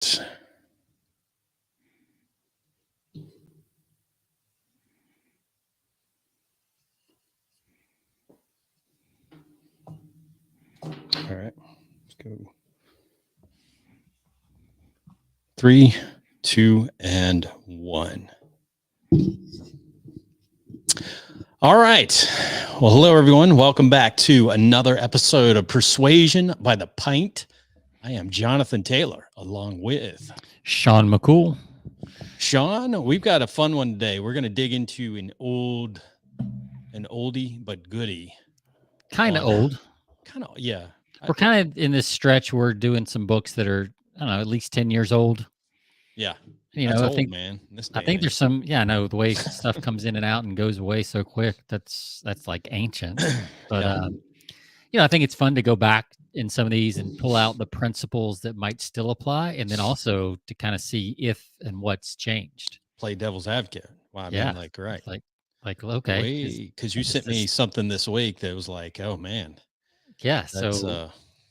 All right, let's go. 3, 2, and 1. All right. Well, hello, everyone. Welcome back to another episode of Persuasion by the Pint. I am Jonathan Taylor, along with Sean McCool. Sean, we've got a fun one today. We're going to dig into an oldie but goodie. Kind of old. Kind of, yeah. We're kind of in this stretch. We're doing some books that are, I don't know, at least 10 years old. Yeah. That's old, I think, man. I think there's some, I know the way stuff comes in and out and goes away so quick. That's like ancient. But, I think it's fun to go back in some of these and pull out the principles that might still apply. And then also to kind of see if and what's changed. Play devil's advocate. Well, I mean, right. Like, okay. Because you sent me something this week that was like, oh, man. Yeah. So,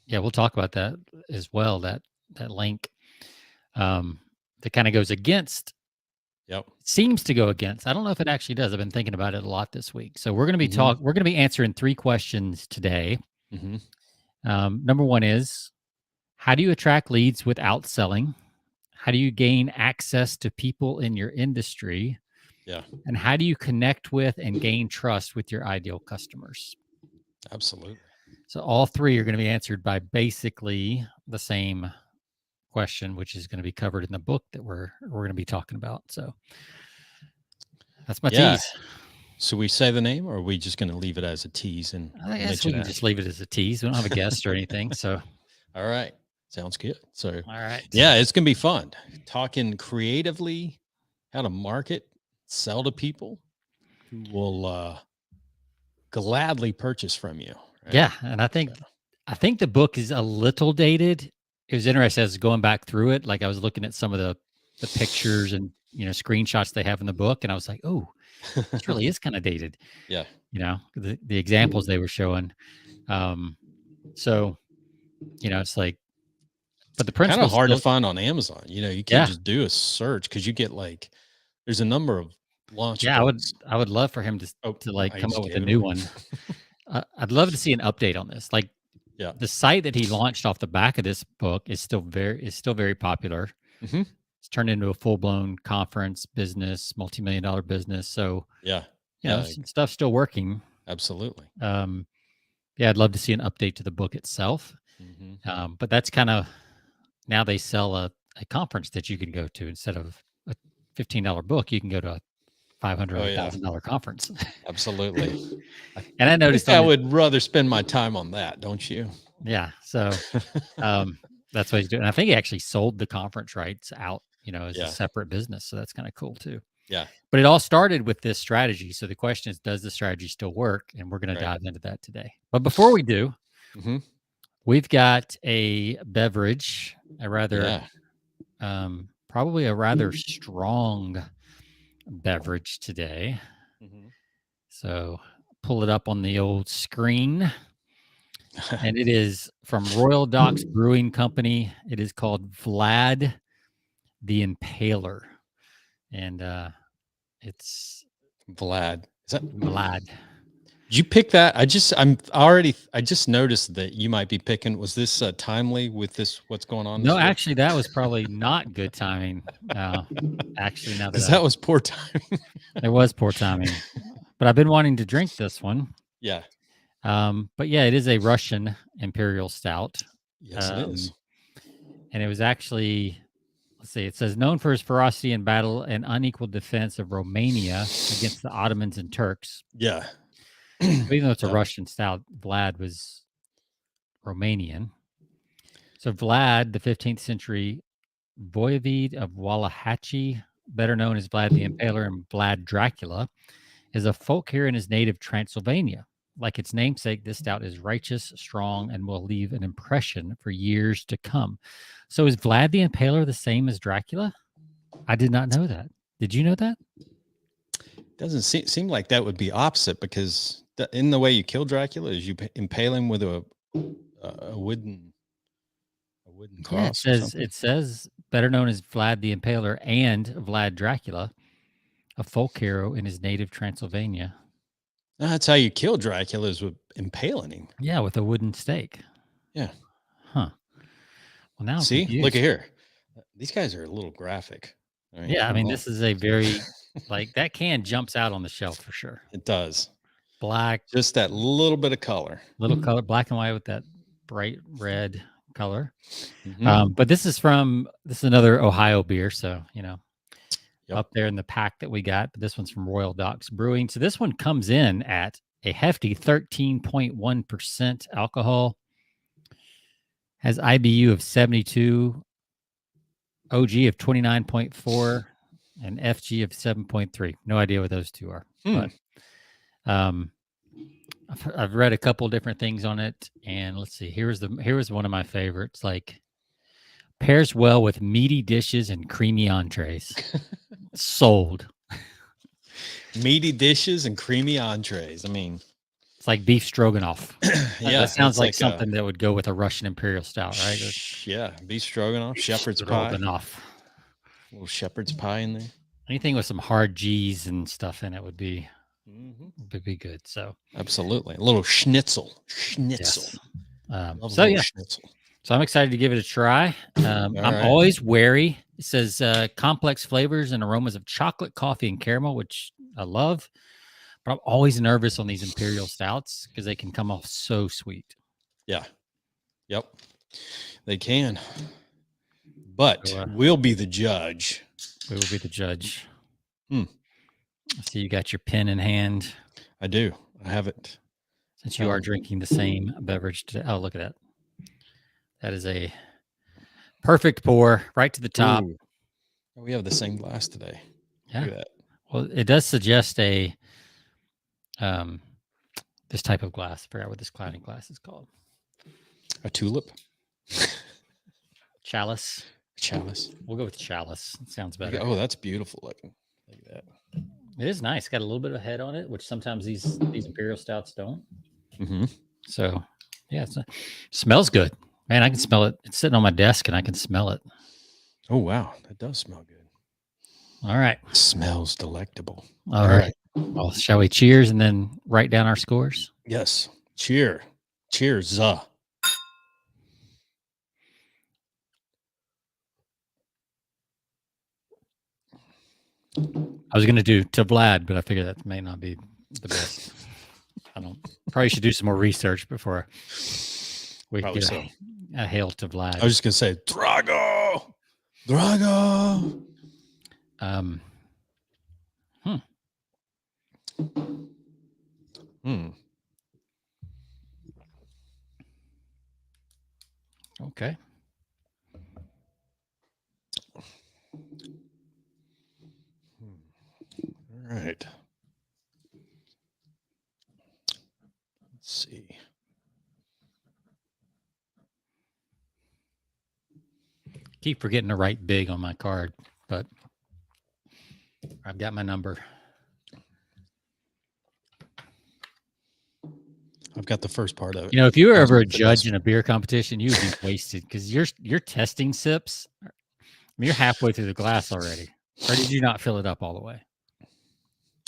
we'll talk about that as well. That link that kind of goes against. Yep. Seems to go against. I don't know if it actually does. I've been thinking about it a lot this week. So we're going to be we're going to be answering 3 questions today. Number 1 is, how do you attract leads without selling? How do you gain access to people in your industry? Yeah. And how do you connect with and gain trust with your ideal customers? Absolutely. So all 3 are going to be answered by basically the same question, which is going to be covered in the book that we're going to be talking about. So that's my tease. So we say the name, or are we just going to leave it as a tease? And I guess we can just leave it as a tease. We don't have a guest or anything. So, all right, sounds good. So, all right, yeah, it's going to be fun talking creatively, how to market, sell to people who will gladly purchase from you. Right? Yeah, and I think the book is a little dated. It was interesting as going back through it. Like I was looking at some of the pictures and screenshots they have in the book, and I was like, oh, this really is kind of dated. Yeah, the examples they were showing. So it's like, but the principle kind of hard to find on Amazon. You can't just do a search because you get like there's a number of launch. Yeah, I would love for him to come up with a new one. I'd love to see an update on this. Like, yeah, the site that he launched off the back of this book is still very popular. Mm-hmm. It's turned into a full-blown conference business, multi-million-dollar business. So some stuff's still working. Absolutely. I'd love to see an update to the book itself. Mm-hmm. But that's kind of, now they sell a conference that you can go to instead of a $15 book. You can go to a $500 or $1,000 conference. Absolutely. And I noticed I would rather spend my time on that, don't you? Yeah. So that's what he's doing. And I think he actually sold the conference rights out, as a separate business. So that's kind of cool too. Yeah. But it all started with this strategy. So the question is, does the strategy still work? And we're going to dive into that today. But before we do, we've got a beverage, probably a rather strong beverage today. So pull it up on the old screen. And it is from Royal Docks Brewing Company. It is called Vlad the Impaler. And it's Vlad. Is that Vlad? Did you pick that? I just noticed that you might be picking. Was this timely with this? What's going on? No, actually, that was probably not good timing. Actually, now that was poor timing. It was poor timing. But I've been wanting to drink this one. Yeah. But yeah, it is a Russian Imperial Stout. Yes, it is. And it was actually, let's see, it says known for his ferocity in battle and unequal defense of Romania against the Ottomans and Turks. Yeah. Even though it's a Russian stout, Vlad was Romanian. So Vlad, the 15th century voivode of Walachia, better known as Vlad the Impaler and Vlad Dracula, is a folk hero in his native Transylvania. Like its namesake, this stout is righteous, strong, and will leave an impression for years to come. So is Vlad the Impaler the same as Dracula? I did not know that. Did you know that? Doesn't seem like that would be opposite, because in the way you kill Dracula is you impale him with a wooden cross. Yeah, it says better known as Vlad the Impaler and Vlad Dracula, a folk hero in his native Transylvania. That's how you kill Dracula, is with impaling him. Yeah, with a wooden stake. Yeah. Huh. Well, now I'm See, confused. look at here. These guys are a little graphic. Yeah, I mean, this is a very like that can jumps out on the shelf for sure. It does. Black, Just that little bit of color. little color, black and white with that bright red color. Mhm. But this is another Ohio beer, so Yep. up there in the pack that we got. But this one's from Royal Docks Brewing. So this one comes in at a hefty 13.1% alcohol. Has IBU of 72, OG of 29.4, and FG of 7.3. No idea what those two are. But I've read a couple different things on it, and let's see. Here was one of my favorites. Like, pairs well with meaty dishes and creamy entrees. Sold. Meaty dishes and creamy entrees. I mean, it's like beef stroganoff. Yeah, that sounds it's like something that would go with a Russian Imperial stout, right? Yeah, beef stroganoff, shepherd's pie. Stroganoff. A little shepherd's pie in there. Anything with some hard G's and stuff in it would be good. So absolutely, a little schnitzel. Yes. Schnitzel. So I'm excited to give it a try. I'm always wary. It says complex flavors and aromas of chocolate, coffee, and caramel, which I love. But I'm always nervous on these Imperial stouts because they can come off so sweet. Yeah. Yep. They can. But we'll be the judge. We will be the judge. I see you got your pen in hand. I do. I have it. Since you are drinking the same beverage today. Oh, look at that. That is a perfect pour right to the top. Ooh. We have the same glass today. Yeah. Look at that. Well, it does suggest this type of glass. I forgot what this clouding glass is called. A tulip? Chalice. Chalice. We'll go with chalice. It sounds better. Oh, that's beautiful looking. Look at that. It is nice. Got a little bit of a head on it, which sometimes these Imperial stouts don't. So, yeah, it smells good. Man, I can smell it. It's sitting on my desk, and I can smell it. Oh, wow. That does smell good. All right. It smells delectable. All right. Well, shall we cheers and then write down our scores? Yes. Cheers. I was going to do to Vlad, but I figured that may not be the best. Probably should do some more research before we get a hail to Vlad. I was just going to say, Drago. Okay. All right. Let's see. Keep forgetting to write big on my card, but I've got my number. I've got the first part of it. You know, if you were ever a judge in a beer competition, you would be wasted because you're testing sips. I mean, you're halfway through the glass already. Or did you not fill it up all the way?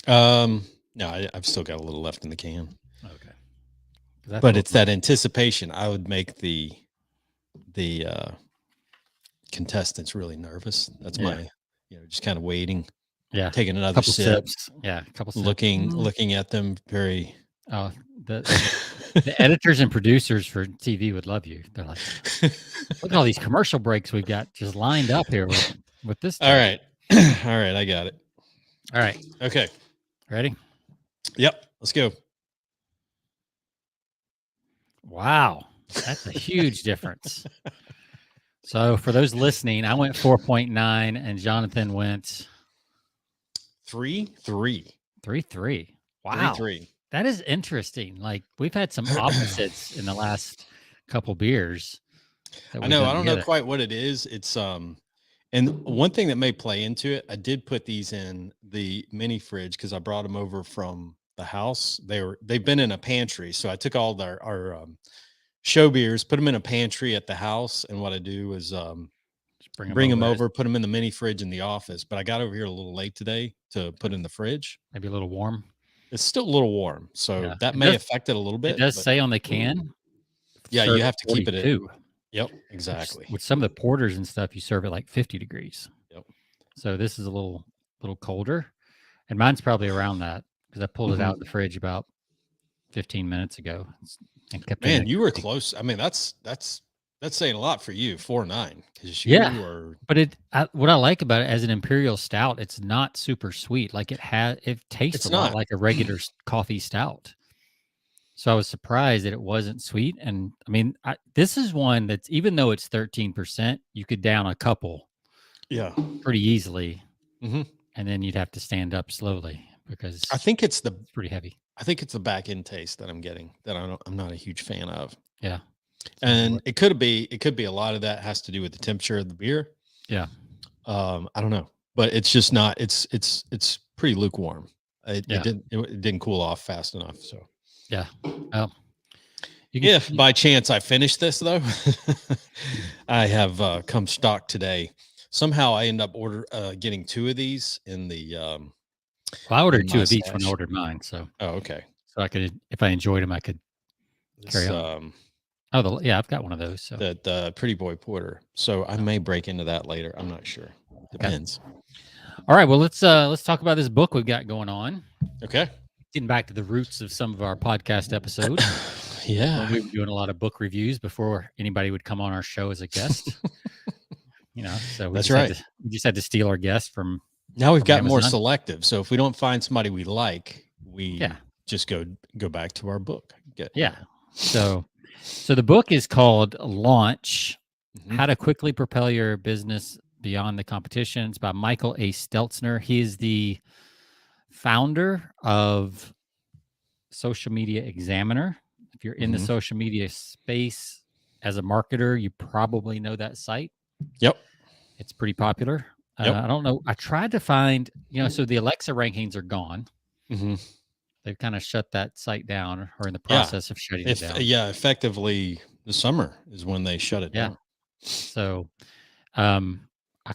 No, I've still got a little left in the can. Okay. But it's that anticipation. I would make the contestants really nervous. That's my, just kind of waiting. Yeah. Taking another sip. Sips. Yeah. A couple sips. Looking at them very. Oh, the editors and producers for TV would love you. They're like, look at all these commercial breaks we've got just lined up here with this. All right. All right. I got it. All right. Okay. Ready? Yep. Let's go. Wow. That's a huge difference. So for those listening, I went 4.9 and Jonathan went 3.3. 3.3. Wow. 3.3. That is interesting. Like, we've had some opposites in the last couple beers. I know. I don't know quite what it is. It's and one thing that may play into it, I did put these in the mini fridge because I brought them over from the house. They've been in a pantry, so I took all our show beers, put them in a pantry at the house, and what I do is bring them over, put them in the mini fridge in the office. But I got over here a little late today to put in the fridge. Maybe a little warm. It's still a little warm, so that may affect it a little bit. It does say on the can. Yeah, you have to keep it at. Yep, exactly. With some of the porters and stuff, you serve it like 50 degrees. Yep. So this is a little colder, and mine's probably around that because I pulled it out of the fridge about 15 minutes ago and kept. Man, you were close. I mean, that's saying a lot for you. 4.9 because you are. But what I like about it as an imperial stout, it's not super sweet. Like it tastes a lot like a regular coffee stout. So I was surprised that it wasn't sweet. And I mean, this is one that's, even though it's 13%, you could down a couple. Yeah. Pretty easily. And then you'd have to stand up slowly because I think it's pretty heavy. I think it's the back end taste that I'm getting that I'm not a huge fan of. Yeah. And it could be a lot of that has to do with the temperature of the beer. Yeah. I don't know, but it's just not, it's pretty lukewarm. It didn't cool off fast enough. So yeah. If by chance I finish this though, I have come stock today. Somehow I end up getting 2 of these in the. Well, I ordered 2 of each when I ordered mine. So. Oh, okay. So I could, if I enjoyed them, I could carry on. I've got one of those. So the Pretty Boy Porter. So I may break into that later. I'm not sure. Depends. Okay. All right. Well, let's talk about this book we've got going on. Okay. Getting back to the roots of some of our podcast episodes. Yeah. When we were doing a lot of book reviews before anybody would come on our show as a guest. So we just had to steal our guests from. Now we've got more selective. So if we don't find somebody we like, we just go back to our book. So the book is called Launch: How to Quickly Propel Your Business Beyond the Competition. It's by Michael A. Stelzner. He is the founder of Social Media Examiner. If you're in the social media space as a marketer, you probably know that site. Yep. It's pretty popular. I don't know. I tried to find, so the Alexa rankings are gone. They've kind of shut that site down or in the process of shutting it down. Yeah, effectively the summer is when they shut it down. So I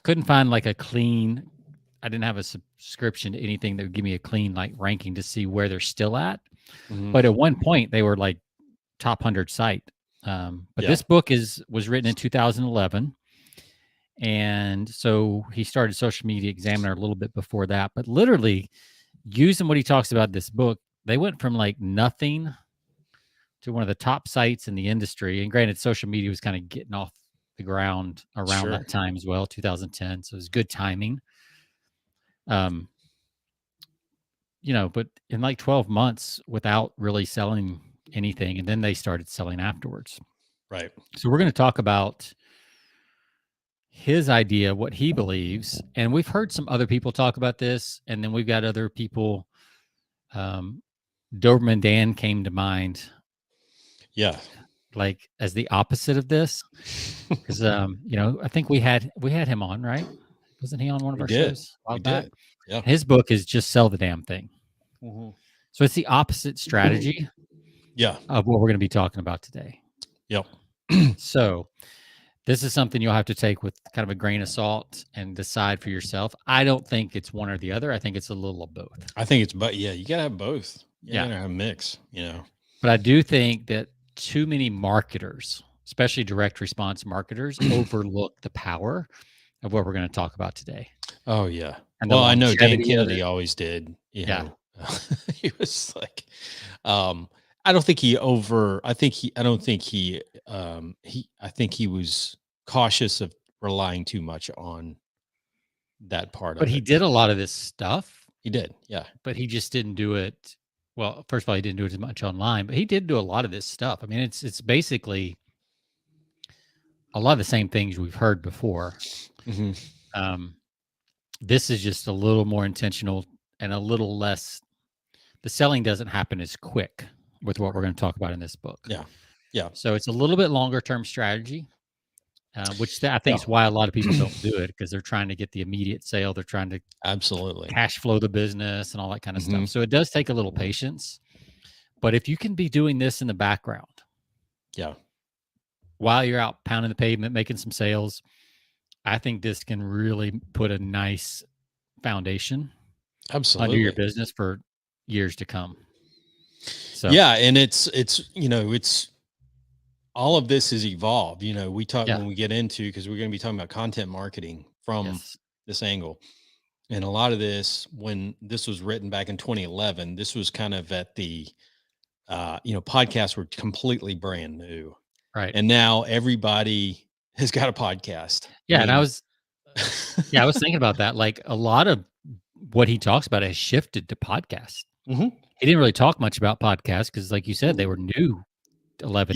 couldn't find like a clean, I didn't have a subscription to anything that would give me a clean like ranking to see where they're still at. But at one point they were like top 100 site. But this book was written in 2011. And so he started Social Media Examiner a little bit before that, but literally using what he talks about in this book, they went from like nothing to one of the top sites in the industry. And granted, social media was kind of getting off the ground around that time as well, 2010. So it was good timing. But in like 12 months without really selling anything, and then they started selling afterwards. Right. So we're going to talk about his idea, what he believes, and we've heard some other people talk about this, and then we've got other people. Doberman Dan came to mind. Yeah, like as the opposite of this, because I think we had him on, right? Wasn't he on one of our shows a while back? Yeah. His book is Just Sell the Damn Thing. So it's the opposite strategy. Of what we're going to be talking about today. Yep. So this is something you'll have to take with kind of a grain of salt and decide for yourself. I don't think it's one or the other. I think it's a little of both. I think it's, but you got to have both. You got to have a mix, But I do think that too many marketers, especially direct response marketers, overlook the power of what we're going to talk about today. Oh, yeah. And I know Dan Kennedy always did. He was like, I think he was cautious of relying too much on that part of it. But he did a lot of this stuff. He did, yeah. But he just didn't do it. Well, first of all, he didn't do it as much online, but he did do a lot of this stuff. I mean, it's basically a lot of the same things we've heard before. This is just a little more intentional and a little less. The selling doesn't happen as quick with what we're going to talk about in this book. Yeah. So it's a little bit longer term strategy, which I think is why a lot of people don't do it, because they're trying to get the immediate sale. They're trying to cash flow the business and all that kind of stuff. So it does take a little patience. But if you can be doing this in the background, while you're out pounding the pavement, making some sales, I think this can really put a nice foundation under your Absolutely. business for years to come. So Yeah, and it's it's all of this has evolved. We talk yeah, when we get into, because we're going to be talking about content marketing from yes, this angle. And a lot of this, when this was written back in 2011, this was kind of at the podcasts were completely brand new. right. And now everybody has got a podcast. I Yeah, and mean, I was thinking about that. Like a lot of what he talks about has shifted to podcasts. mhm. He didn't really talk much about podcasts because, like you said, they were new Yeah. 11,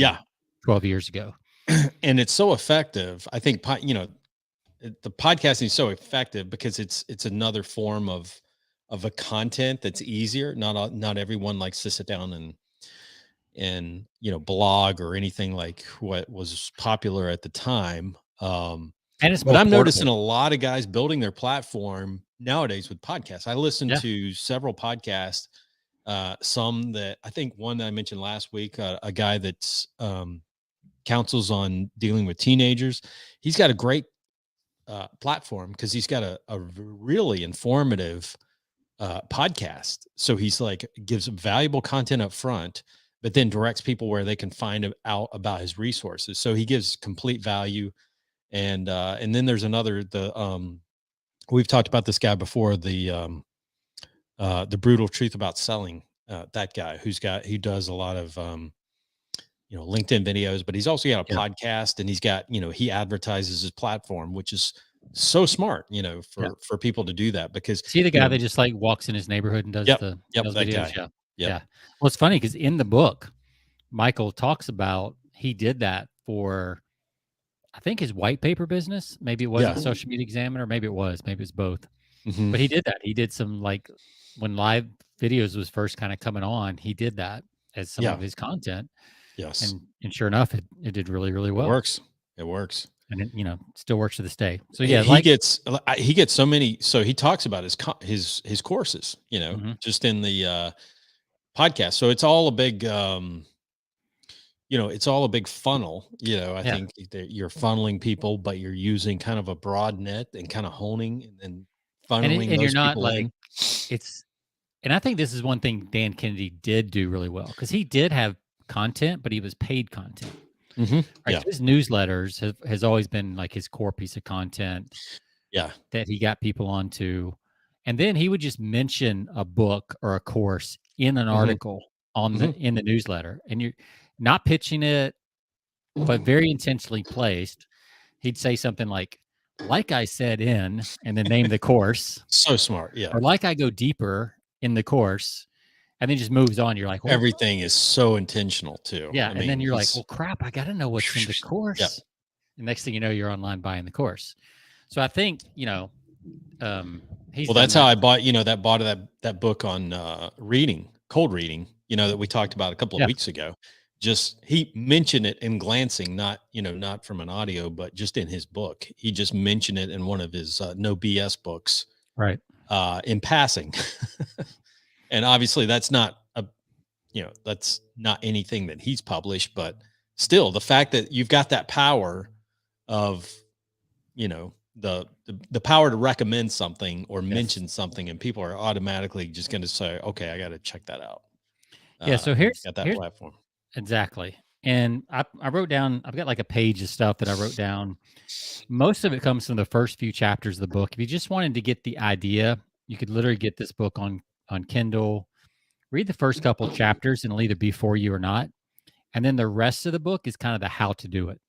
12 years ago. And it's so effective. I think, the podcasting is so effective because it's another form of a content that's easier. Not everyone likes to sit down and blog or anything like what was popular at the time. And it's But more I'm noticing portable. a lot of guys building their platform nowadays with podcasts. I listen Yeah, to several podcasts, some that I think one that I mentioned last week, a guy that's counsels on dealing with teenagers. He's got a great platform because he's got a really informative podcast. So he's like gives valuable content up front, but then directs people where they can find out about his resources. So he gives complete value. And then there's another, we've talked about this guy before, the brutal truth about selling, that guy who does a lot of LinkedIn videos, but he's also got a yeah, podcast, and he's got, he advertises his platform, which is so smart, yeah. for people to do that because, See the you guy know, that just like walks in his neighborhood and does yep, the yep, those that videos? guy. Yeah, Yep. yeah. Well, it's funny because in the book, Michael talks about he did that for I think his white paper business. Maybe it Yeah. wasn't Social Media Examiner. Maybe it was. Maybe it's both. Hmm. But he did that. He did some like when live videos was first kind of coming on. He did that as some Yeah. of his content, Yes. and sure enough, it did really really It well, works. It works. and it still works to this day. So He yeah, he like gets he gets so many. So he talks about his courses, mhm, just in the podcast. So it's all a big, it's all a big funnel. I yeah, think that you're funneling people, but you're using kind of a broad net and kind of honing and then funneling and you're those not people like in. it's and I think this is one thing Dan Kennedy did do really well because he did have content, but he was paid content. Hmm. Right, Yeah. so his newsletters has always been like his core piece of content Yeah. that he got people onto, and then he would just mention a book or a course in an Hmm. article on Hmm. the newsletter, and you're not pitching it, but very intentionally placed. He'd say something like I said in, and then name the course, So smart. Yeah. or like I go deeper in the course, and then just moves on. You're like, well, Everything is so intentional too. yeah, I and then mean, you're like, he's well, crap, I got to know what's in the yeah. course. And next thing you know, you're online buying the course. So I think he's Well, done that's how that. I bought, that book on reading, cold reading, that we talked about a couple of Yeah, weeks ago. Just he mentioned it in glancing, not from an audio, but just in his book. He just mentioned it in one of his no BS books, right. in passing. And obviously that's not anything that he's published, but still the fact that you've got that power of, the power to recommend something or Yes. mention something, and people are automatically just going to say, okay, I got to check that out. Yeah. So And you've got that here's platform. exactly. And I wrote down. I've got like a page of stuff that I wrote down. Most of it comes from the first few chapters of the book. If you just wanted to get the idea, you could literally get this book on Kindle. Read the first couple chapters, and it'll either be for you or not. And then the rest of the book is kind of the how to do it.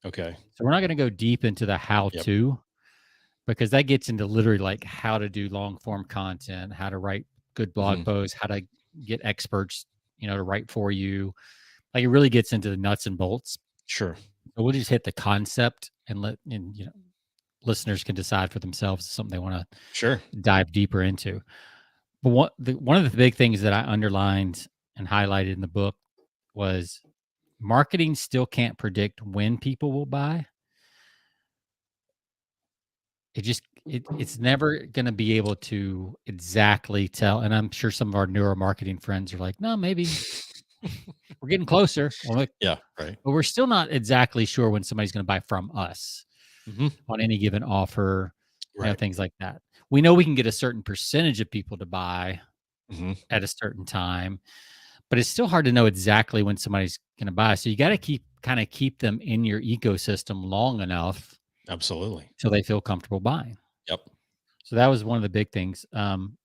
Okay. So we're not going to go deep into the how Yep. to, because that gets into literally like how to do long form content, how to write good blog Hmm. posts, how to get experts, to write for you. Like it really gets into the nuts and bolts. Sure. So we'll just hit the concept and listeners can decide for themselves if it's something they want to Sure. dive deeper into. But one of the big things that I underlined and highlighted in the book was marketing still can't predict when people will buy. It's never going to be able to exactly tell. And I'm sure some of our neuromarketing friends are like, no, maybe we're getting closer. Well, like, Yeah. Right. but we're still not exactly sure when somebody's going to buy from us. on any given offer, Right. things like that. We know we can get a certain percentage of people to buy at a certain time, but it's still hard to know exactly when somebody's going to buy. So you got to keep them in your ecosystem long enough. Absolutely. So they feel comfortable buying. Yep. So that was one of the big things.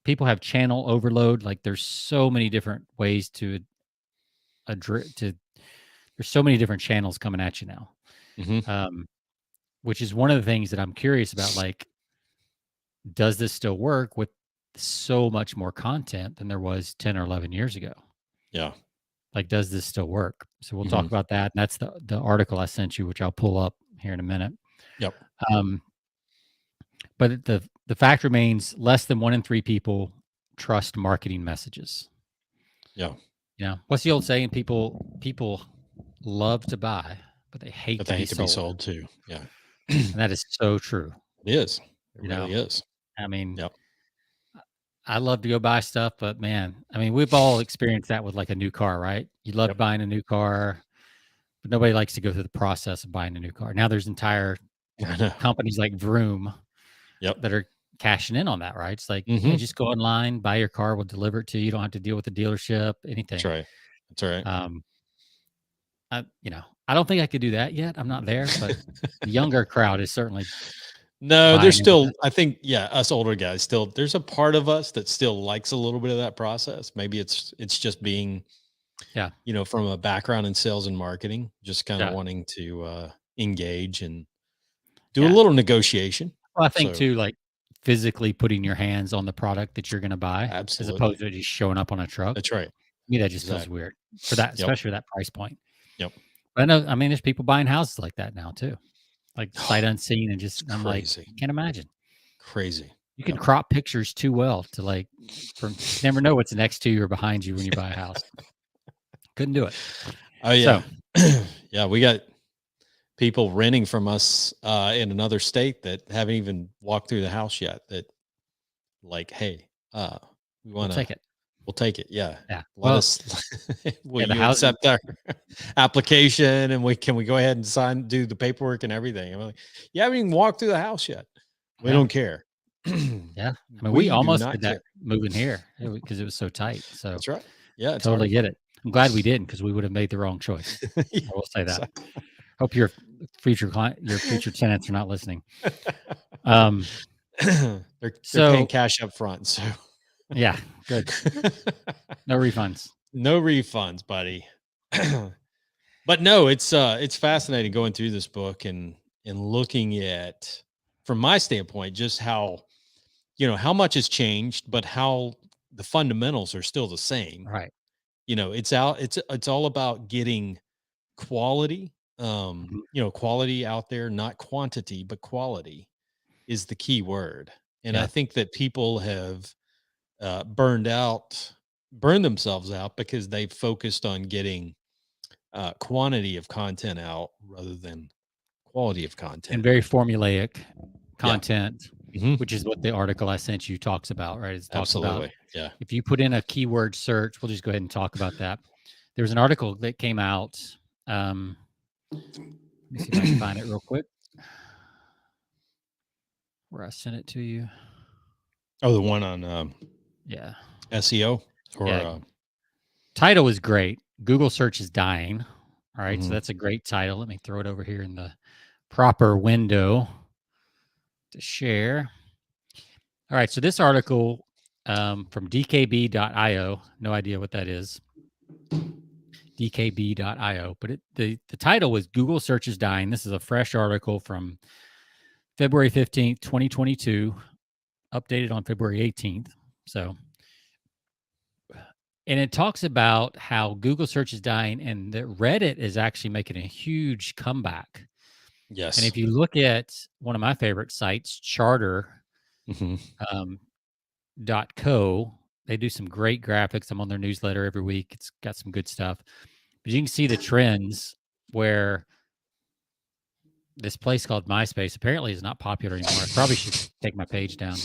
People have channel overload. Like there's so many different ways there's so many different channels coming at you now. Which is one of the things that I'm curious about. Like, does this still work with so much more content than there was 10 or 11 years ago? Yeah. Like, does this still work? So we'll talk about that. And that's the article I sent you, which I'll pull up here in a minute. Yep. But the fact remains, less than 1 in 3 people trust marketing messages. Yeah. What's the old saying? People love to buy, but they hate to be sold too. Yeah. And that is so true. It is. It really is. I mean, yep. I love to go buy stuff, but man, I mean, we've all experienced that with like a new car, right? You love buying a new car, but nobody likes to go through the process of buying a new car. Now there's entire companies like Vroom that are cashing in on that, right? It's like, hey, just go online, buy your car, we'll deliver it to you. You don't have to deal with the dealership, anything. That's right. That's right. I don't think I could do that yet. I'm not there, but the younger crowd is certainly. No, there's still, I think, us older guys still, there's a part of us that still likes a little bit of that process. Maybe it's just being, from a background in sales and marketing, just kind of wanting to engage and do a little negotiation. Well, I think too, like physically putting your hands on the product that you're going to buy, as opposed to just showing up on a truck. That's right. To me, that just feels weird for that, especially that price point. Yep. But I mean, there's people buying houses like that now too, like sight unseen, and just I'm like, can't imagine. Crazy. You can crop pictures too well to never know what's next to you or behind you when you buy a house. Couldn't do it. Oh yeah, so, we got people renting from us in another state that haven't even walked through the house yet. That like, hey, we want to take it. We'll take it. Yeah. Let us. Will you accept our application, and can we go ahead and do the paperwork and everything? I'm like, you haven't even walked through the house yet. We don't care. I mean, we almost did that moving here because it was so tight. So that's right. Yeah, totally get it. I'm glad we didn't, because we would have made the wrong choice. I will say that. Hope your future tenants are not listening. They're paying cash up front, so. Yeah, good. No refunds. No refunds, buddy. But no, it's fascinating going through this book and looking at, from my standpoint, just how much has changed, but how the fundamentals are still the same. Right. It's all about getting quality, quality out there, not quantity, but quality is the key word. And I think that people have burned themselves out because they've focused on getting quantity of content out rather than quality of content. And very formulaic content, which is what the article I sent you talks about, right? It talks about, if you put in a keyword search, we'll just go ahead and talk about that. There was an article that came out. Let me see if I can find it real quick, where I sent it to you. Oh, the one on SEO or title is great. Google search is dying. All right, so that's a great title. Let me throw it over here in the proper window to share. All right, so this article from dkb.io, no idea what that is. dkb.io, but the title was Google search is dying. This is a fresh article from February 15th, 2022, updated on February 18th. So, and it talks about how Google search is dying and that Reddit is actually making a huge comeback. Yes. And if you look at one of my favorite sites, Charter, .co, they do some great graphics. I'm on their newsletter every week. It's got some good stuff. But you can see the trends where this place called MySpace apparently is not popular anymore. I probably should take my page down.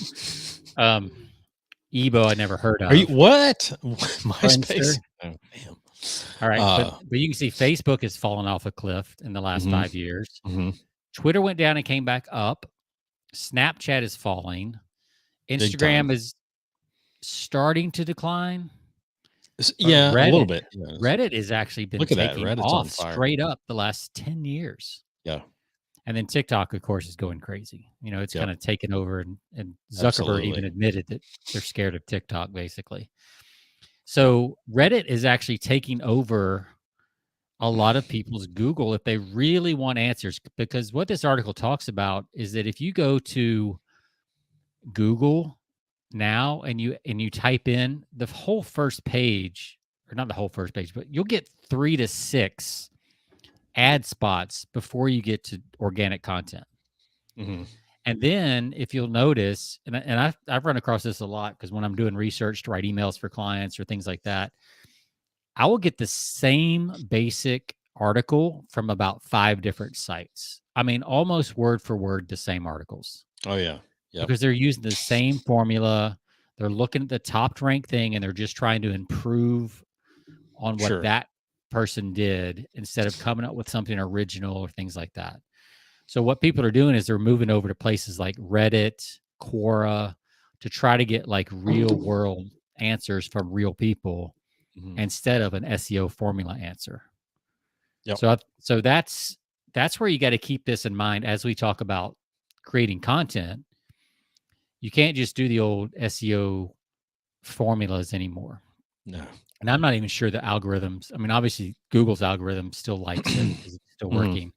Ebo, I never heard of. Are you what? MySpace? Oh, damn. All right, but you can see Facebook has fallen off a cliff in the last 5 years. Twitter went down and came back up. Snapchat is falling. Instagram is starting to decline. Yeah, a little Reddit, bit. Yes. Reddit has actually been Look at that. taking Reddit's off on fire. straight up the last 10 years. Yeah. And then TikTok, of course, is going crazy. It's Yep. kind of taken over, and Zuckerberg Absolutely. even admitted that they're scared of TikTok, basically. So Reddit is actually taking over a lot of people's Google if they really want answers, because what this article talks about is that if you go to Google now and you type in the whole first page, or not the whole first page, but you'll get 3 to 6 ad spots before you get to organic content. Mhm. And then if you'll notice, and I've run across this a lot, because when I'm doing research to write emails for clients or things like that, I will get the same basic article from about 5 different sites. I mean, almost word for word the same articles. Oh, yeah. Yep. Because they're using the same formula. They're looking at the top ranked thing, and they're just trying to improve on what Sure. that person did instead of coming up with something original or things like that. So what people are doing is they're moving over to places like Reddit, Quora, to try to get like real world answers from real people instead of an SEO formula answer. Yep. So that's where you got to keep this in mind as we talk about creating content. You can't just do the old SEO formulas anymore. No. And I'm not even sure the algorithms. I mean, obviously Google's algorithm still likes it because it's still working.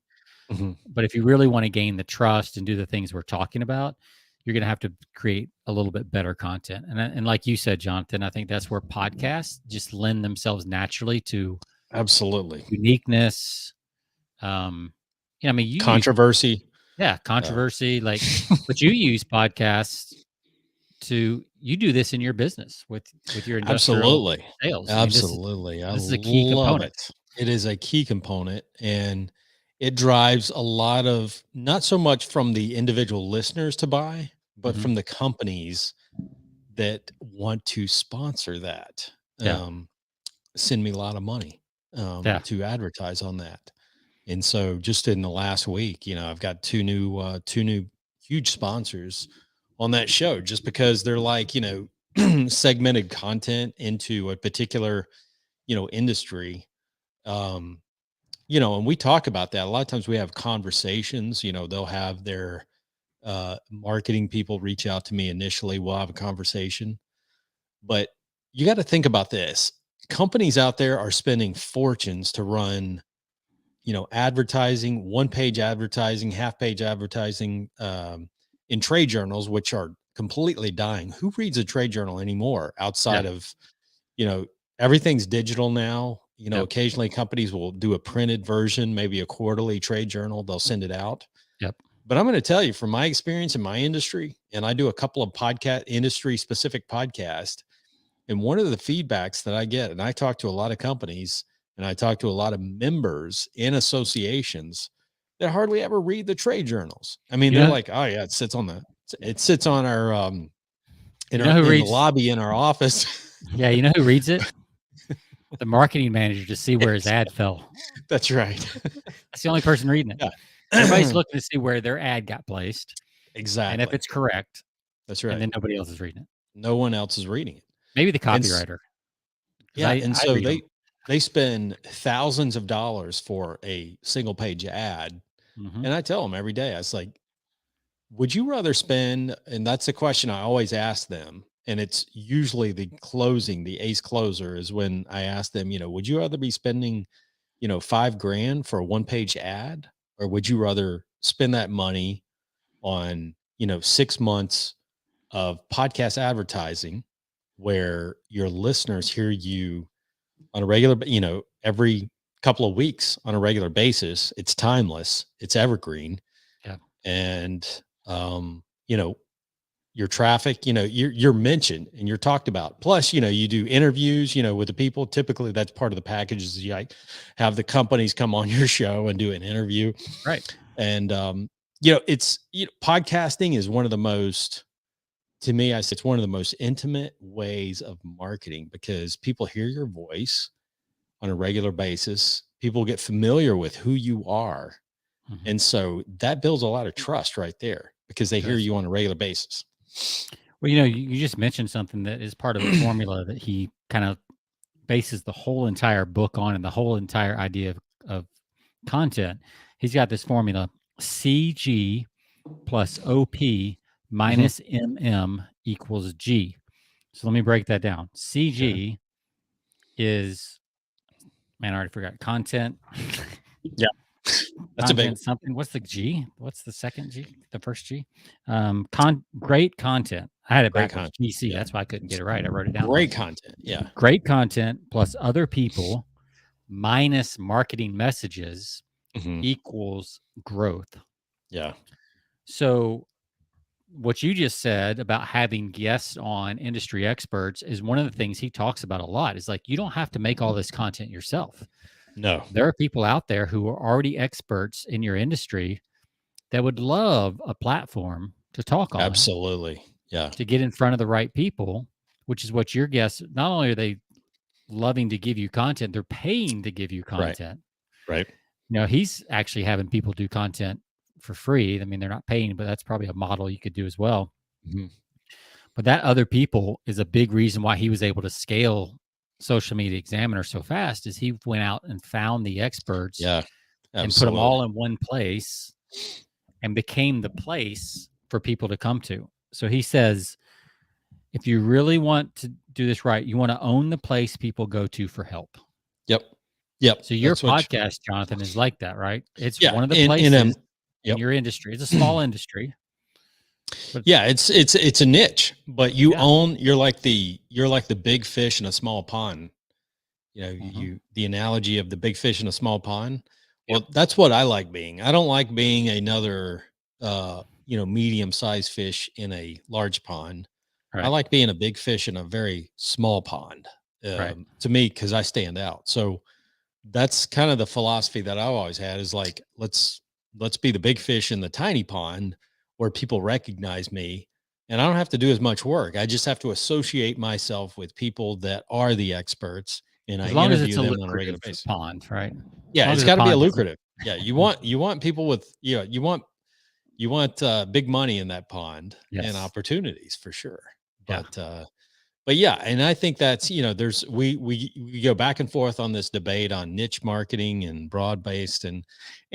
But if you really want to gain the trust and do the things we're talking about, you're going to have to create a little bit better content. And like you said, Jonathan, I think that's where podcasts just lend themselves naturally to absolutely uniqueness. I mean, you controversy. Controversy. Like, but you use podcasts you do this in your business with your industrial sales. Absolutely. I mean, this is a key component. It is a key component, and it drives a lot of, not so much from the individual listeners to buy, but from the companies that want to sponsor that. Send me a lot of money to advertise on that. And so just in the last week, I've got two new huge sponsors on that show, just because they're like, segmented content into a particular, industry. And we talk about that. A lot of times we have conversations, they'll have their marketing people reach out to me initially. We'll have a conversation, but you got to think about this. Companies out there are spending fortunes to run, advertising, one-page advertising, half-page advertising, in trade journals, which are completely dying. Who reads a trade journal anymore outside of, everything's digital now. Occasionally companies will do a printed version, maybe a quarterly trade journal. They'll send it out. But I'm going to tell you from my experience in my industry, and I do a couple of industry specific podcasts. And one of the feedbacks that I get, and I talk to a lot of companies, and I talk to a lot of members in associations that hardly ever read the trade journals. I mean, they're like, oh yeah, it sits on our, in the lobby in our office. Yeah. You know who reads it? The marketing manager, to see where his ad fell. That's right. That's the only person reading it. Yeah. Everybody's looking to see where their ad got placed. Exactly. And if it's correct. That's right. And then nobody else is reading it. No one else is reading it. Maybe the copywriter. And so they spend thousands of dollars for a single page ad. And I tell them every day, I was like, would you rather spend, and that's the question I always ask them. And it's usually the ace closer is when I ask them, would you rather be spending, $5,000 for a one-page ad, or would you rather spend that money on, 6 months of podcast advertising where your listeners hear you on a regular, every couple of weeks on a regular basis? It's timeless, it's evergreen. Yeah. And, your traffic, you're mentioned and you're talked about. Plus, you do interviews, with the people. Typically that's part of the package, is you have the companies come on your show and do an interview. Right. And, podcasting is one of the most, to me, I say it's one of the most intimate ways of marketing, because people hear your voice on a regular basis. People get familiar with who you are. Mm-hmm. And so that builds a lot of trust right there because they hear you on a regular basis. Well, you just mentioned something that is part of a formula that he kind of bases the whole entire book on, and the whole entire idea of content. He's got this formula: CG plus OP minus MM equals G. So let me break that down. CG is, man, I already forgot. Content. Yeah. That's a big Content something. What's the G? What's the second G? The first G? Great content. I had it great backwards. content. GC. Yeah. That's why I couldn't get it right. I wrote it down. Great content. Yeah. Great content plus other people minus marketing messages equals growth. Yeah. So what you just said about having guests on, industry experts, is one of the things he talks about a lot. Is like, you don't have to make all this content yourself. No. There are people out there who are already experts in your industry that would love a platform to talk on. Absolutely. Yeah. To get in front of the right people, which is what your guests, not only are they loving to give you content, they're paying to give you content. Right. He's actually having people do content for free. I mean, they're not paying, but that's probably a model you could do as well. Mm-hmm. But that other people is a big reason why he was able to scale Social Media Examiner so fast, is he went out and found the experts and put them all in one place and became the place for people to come to. So he says, if you really want to do this right, you want to own the place people go to for help. Yep. So your podcast, Jonathan, is like that, right? It's one of the places in your industry. It's a small industry. But it's a niche, but you're like the big fish in a small pond. The analogy of the big fish in a small pond. Well, that's what I like being. I don't like being another medium-sized fish in a large pond. Right. I like being a big fish in a very small pond, to me, because I stand out. So that's kind of the philosophy that I've always had, is like, let's be the big fish in the tiny pond where people recognize me, and I don't have to do as much work. I just have to associate myself with people that are the experts, and I interview them on a regular basis. Pond, right? Yeah, it's got to be a lucrative. Yeah, you want people with you want big money in that pond and opportunities for sure. But yeah, and I think that's, there's we go back and forth on this debate on niche marketing and broad-based, and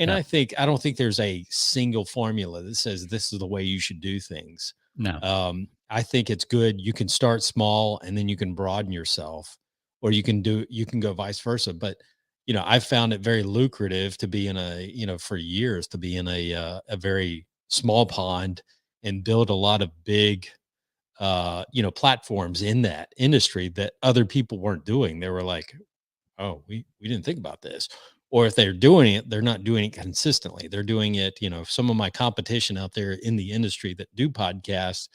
I don't think there's a single formula that says this is the way you should do things. No. I think it's good. You can start small and then you can broaden yourself, or you can go vice versa. But I've found it very lucrative to be in for years to be in a very small pond and build a lot of big platforms in that industry that other people weren't doing. They were like, oh, we didn't think about this. Or if they're doing it, they're not doing it consistently. They're doing it, some of my competition out there in the industry that do podcasts,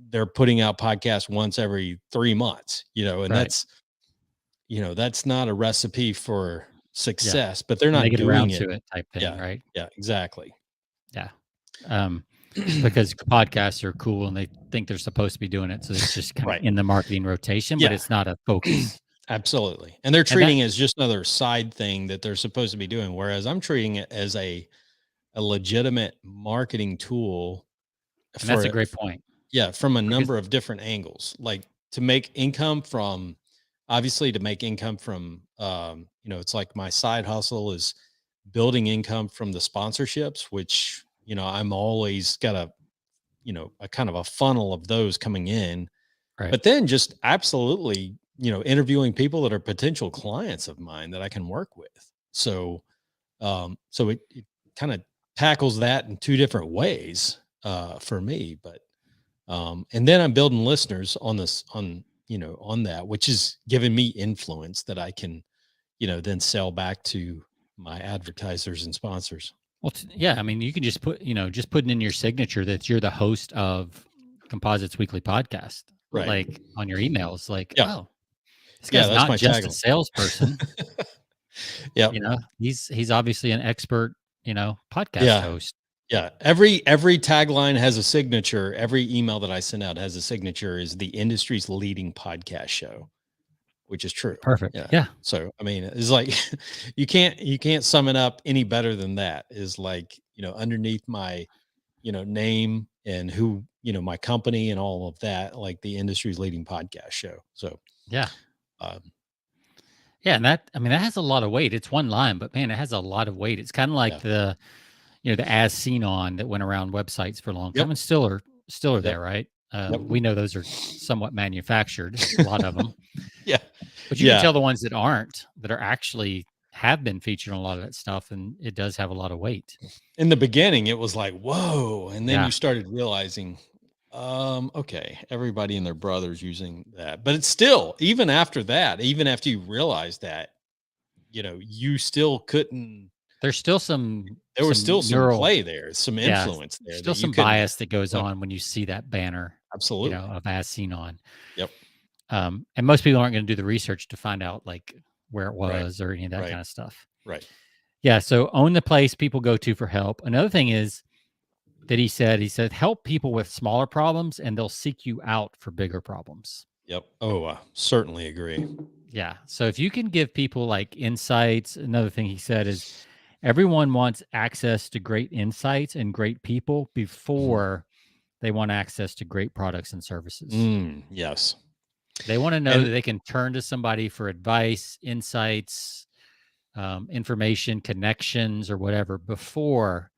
they're putting out podcasts once every 3 months, and that's not a recipe for success, but they're not doing it. To it type thing, right? Yeah, exactly. Yeah. Because podcasts are cool and they think they're supposed to be doing it. So it's just kind of in the marketing rotation, but it's not a focus. Absolutely. And they're treating it as just another side thing that they're supposed to be doing. Whereas I'm treating it as a legitimate marketing tool. And that's a great point. Yeah. From a number of different angles, like to make income from, obviously to make income from, it's like my side hustle is building income from the sponsorships, which, I'm always got a kind of a funnel of those coming in, but then just absolutely, interviewing people that are potential clients of mine that I can work with. So, it kind of tackles that in two different ways, for me, but, and then I'm building listeners on that, which is giving me influence that I can, then sell back to my advertisers and sponsors. Well, I mean, you can just putting in your signature that you're the host of Composites Weekly Podcast, like on your emails, like, oh, this guy's not just a salesperson. Yeah. He's obviously an expert, podcast host. Yeah. Every tagline has a signature. Every email that I send out has a signature, is the industry's leading podcast show, which is true. Perfect. Yeah. Yeah. So, I mean, it's like you can't sum it up any better than that. Is like, underneath my, name and who, my company and all of that, like the industry's leading podcast show. So, Yeah. um, Yeah. And that has a lot of weight. It's one line, but man, it has a lot of weight. It's kind of like yeah. the as seen on that went around websites for a long time Yep. and still are Yep. there, right? Yep. We know those are somewhat manufactured, a lot of them, Yeah. but you can tell the ones that aren't, that are actually have been featured on a lot of that stuff, and it does have a lot of weight. In the beginning, it was like, whoa. And then Yeah. you started realizing, okay, everybody and their brother's using that. But it's still, even after that, even after you realize that, you still couldn't. There's still some There was still some neural, play there, some influence there still that you some couldn't bias that goes look. on when you see that banner, Absolutely. of as seen on. Yep. And most people aren't going to do the research to find out like where it was or any of that Right. kind of stuff. Right. Yeah. So own the place people go to for help. Another thing is that he said, help people with smaller problems and they'll seek you out for bigger problems. Yep. Oh, I certainly agree. Yeah. So if you can give people like insights, another thing he said is everyone wants access to great insights and great people before they want access to great products and services. Yes. They want to know that they can turn to somebody for advice, insights, information, connections, or whatever before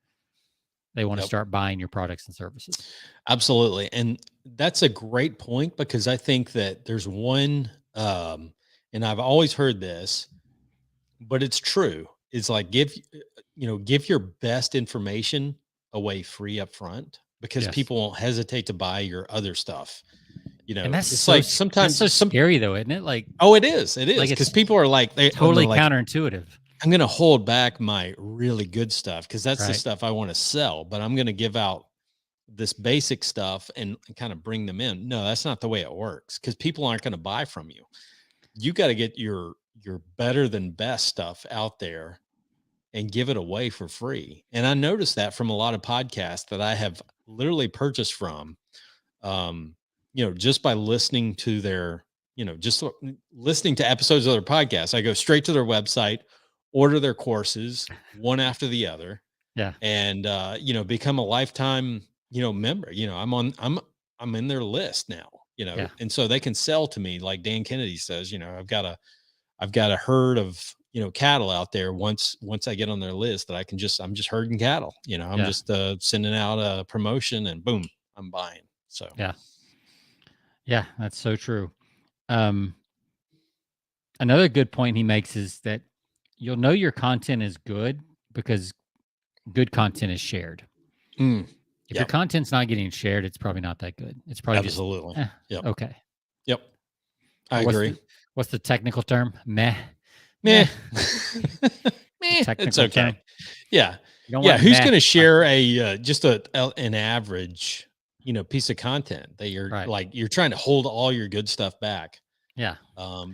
they want to start buying your products and services. Absolutely. And that's a great point, because I think that there's one, and I've always heard this, but it's true. It's like, give your best information away free up front, because people won't hesitate to buy your other stuff. And that's it's so, like sometimes that's so scary though, isn't it? Like, oh, it is. It is. like Because people are like, totally like, counterintuitive. I'm going to hold back my really good stuff because that's the Right. stuff I want to sell, but I'm going to give out this basic stuff and kind of bring them in. No, that's not the way it works, because people aren't going to buy from you. You got to get your better than best stuff out there and give it away for free. And I noticed that from a lot of podcasts that I have literally purchased from, just by listening to their, just listening to episodes of their podcasts. I go straight to their website, order their courses one after the other. Yeah. And, become a lifetime, member. I'm in their list now, and so they can sell to me, like Dan Kennedy says, I've got a herd of, cattle out there. Once I get on their list, that I'm just herding cattle, I'm just sending out a promotion and boom, I'm buying. So, yeah, that's so true. Another good point he makes is that you'll know your content is good because good content is shared. If your content's not getting shared, it's probably not that good. It's probably absolutely. Just, okay. Yep. I agree. What's the technical term? Meh. Meh. It's okay. Term. Yeah. Yeah. Who's going to share just an average, piece of content that you're like, you're trying to hold all your good stuff back. Yeah.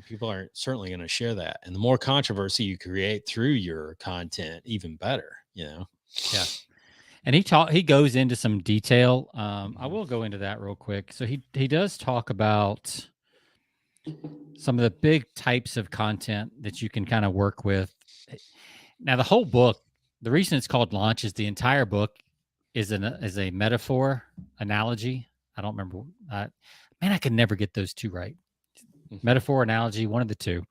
People aren't certainly going to share that. And the more controversy you create through your content, even better, Yeah. And he goes into some detail. I will go into that real quick. So he does talk about some of the big types of content that you can kind of work with. Now, the whole book, the reason it's called Launch is the entire book is a metaphor analogy. I don't remember. Man, I can never get those two right. Metaphor, analogy, one of the two,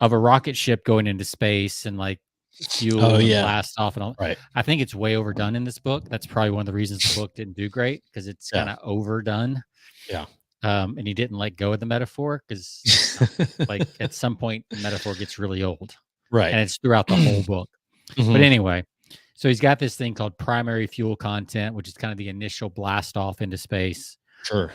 of a rocket ship going into space and like fuel and blast off and all. Right. I think it's way overdone in this book. That's probably one of the reasons the book didn't do great, because it's kind of overdone. Yeah. And he didn't let go of the metaphor because like at some point the metaphor gets really old. Right. And it's throughout the whole book. But anyway, so he's got this thing called primary fuel content, which is kind of the initial blast off into space. Sure.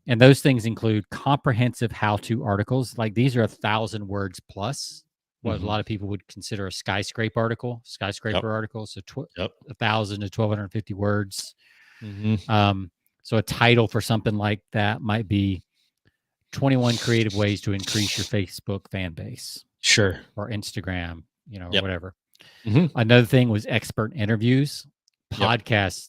And those things include comprehensive how-to articles. Like these are 1,000 words plus, what a lot of people would consider a skyscraper article. So 1,000 to 1,250 words. So a title for something like that might be 21 creative ways to increase your Facebook fan base. Sure. Or Instagram, or whatever. Another thing was expert interviews. Podcasts,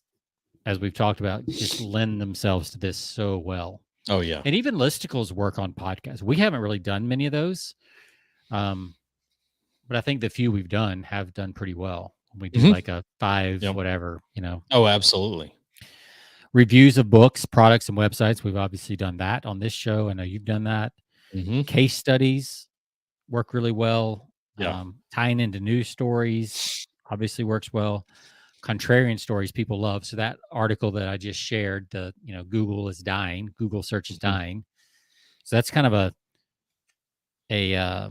as we've talked about, just lend themselves to this so well. Oh yeah. And even listicles work on podcasts. We haven't really done many of those. But I think the few we've done have done pretty well. We do like a 5 Yep. whatever, Oh, absolutely. reviews of books, products, and websites. We've obviously done that on this show. I know you've done that. Case studies work really well. Yeah. Tying into news stories obviously works well. Contrarian stories people love. So that article that I just shared, Google is dying, Google search is dying. So that's kind of a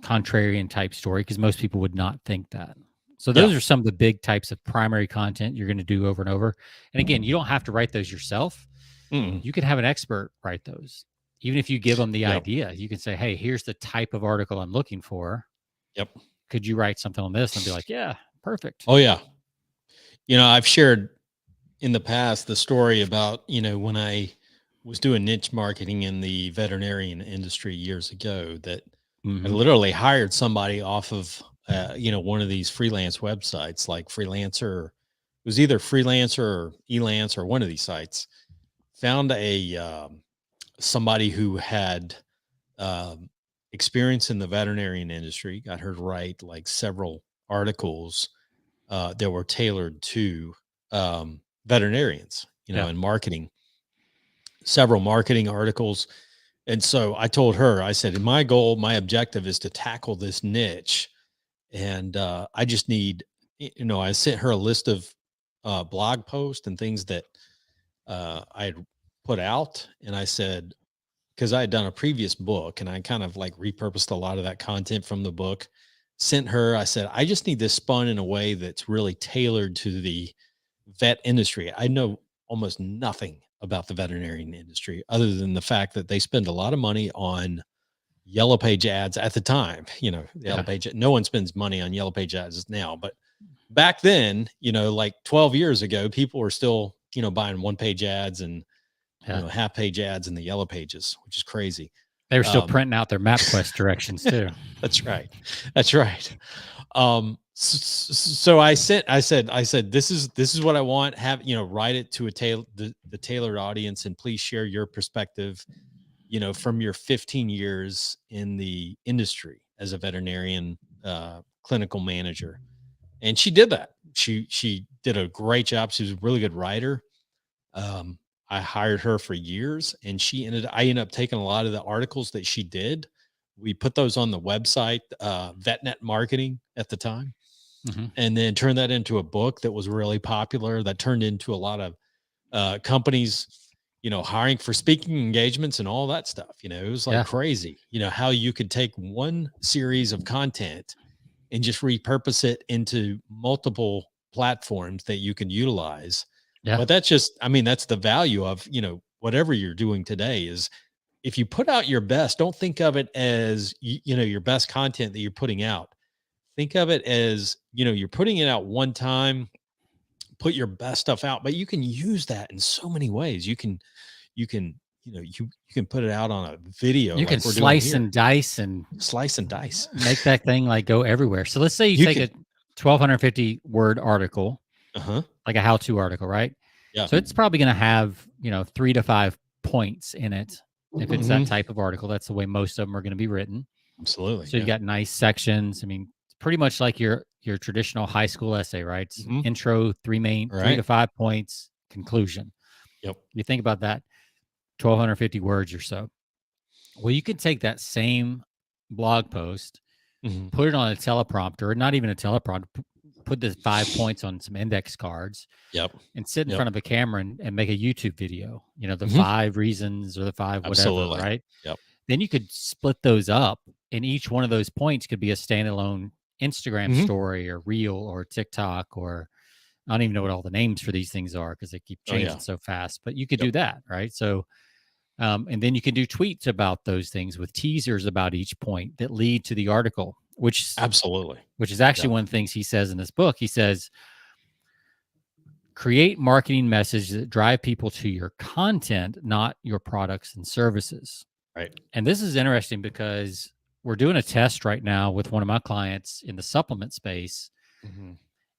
contrarian type story because most people would not think that. So those are some of the big types of primary content you're going to do over and over. And again, you don't have to write those yourself. You can have an expert write those. Even if you give them the idea, you can say, hey, here's the type of article I'm looking for. Yep. Could you write something on this? And be like, yeah, perfect. Oh yeah. I've shared in the past the story about, when I was doing niche marketing in the veterinarian industry years ago, that I literally hired somebody off of, one of these freelance websites like Freelancer. It was either Freelancer or Elance or one of these sites. Found somebody who had experience in the veterinarian industry, got her to write like several articles that were tailored to veterinarians, and marketing, several marketing articles. And so I told her, I said, my objective is to tackle this niche. And I just need, I sent her a list of blog posts and things that I had put out. And I said, because I had done a previous book and I kind of like repurposed a lot of that content from the book, sent her, I said, I just need this spun in a way that's really tailored to the vet industry. I know almost nothing about the veterinarian industry other than the fact that they spend a lot of money on yellow page ads at the time. Yellow page, no one spends money on yellow page ads now, but back then, like 12 years ago, people were still, buying one page ads and half page ads in the yellow pages, which is crazy. They were still printing out their MapQuest directions too. That's right. That's right. So I said, this is what I want. Have, write it to the tailored audience, and please share your perspective, from your 15 years in the industry as a veterinarian, clinical manager. And she did that. She did a great job. She was a really good writer. I hired her for years, and I ended up taking a lot of the articles that she did. We put those on the website, VetNet Marketing at the time, and then turned that into a book that was really popular. That turned into a lot of companies, hiring for speaking engagements and all that stuff. It was like crazy, how you could take one series of content and just repurpose it into multiple platforms that you can utilize. But that's just, that's the value of, whatever you're doing today is, if you put out your best, don't think of it as, your best content that you're putting out. Think of it as, you're putting it out one time, put your best stuff out, but you can use that in so many ways. You can, you can put it out on a video. You can slice and dice and make that thing like go everywhere. So let's say you take a 1,250 word article, like a how-to article, right? Yeah. So it's probably going to have, 3 to 5 points in it. If it's that type of article, that's the way most of them are going to be written. Absolutely. So you got nice sections. I mean, it's pretty much like your traditional high school essay, right? Intro, 3 to 5 points, conclusion. Yep. You think about that, 1,250 words or so. Well, you can take that same blog post, put it on a teleprompter, or not even a teleprompter, put the 5 points on some index cards. Yep. And sit in front of a camera and make a YouTube video, the 5 reasons or the 5 whatever, absolutely. Right? Yep. Then you could split those up, and each one of those points could be a standalone Instagram story or reel or TikTok, or I don't even know what all the names for these things are because they keep changing so fast, but you could do that, right? So, and then you can do tweets about those things with teasers about each point that lead to the article, which is actually one of the things he says in this book. He says, create marketing messages that drive people to your content, not your products and services. Right. And this is interesting because we're doing a test right now with one of my clients in the supplement space.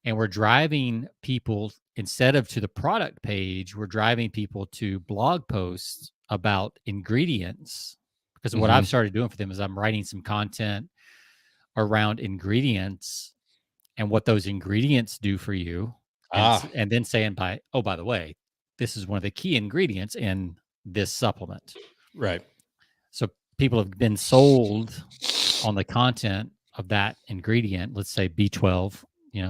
And we're driving people, instead of to the product page, we're driving people to blog posts about ingredients, because what I've started doing for them is I'm writing some content around ingredients and what those ingredients do for you, and then saying by the way, this is one of the key ingredients in this supplement. Right. So people have been sold on the content of that ingredient. Let's say B12,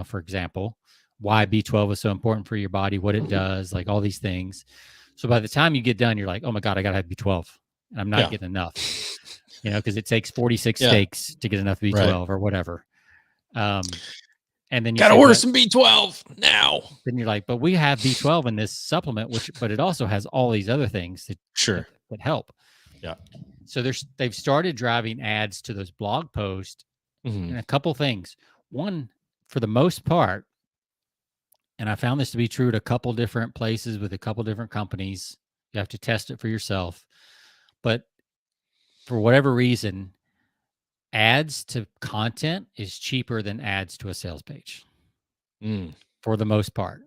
for example, why B12 is so important for your body, what it does, like all these things. So by the time you get done, you're like, oh my God, I got to have B12 and I'm not getting enough, because it takes 46 steaks to get enough B12 or whatever. And then you gotta order some B12 now. Then you're like, but we have B12 in this supplement, but it also has all these other things that help. Yeah. So they've started driving ads to those blog posts, and a couple things. One, for the most part, and I found this to be true at a couple different places with a couple different companies. You have to test it for yourself. But for whatever reason, ads to content is cheaper than ads to a sales page. For the most part,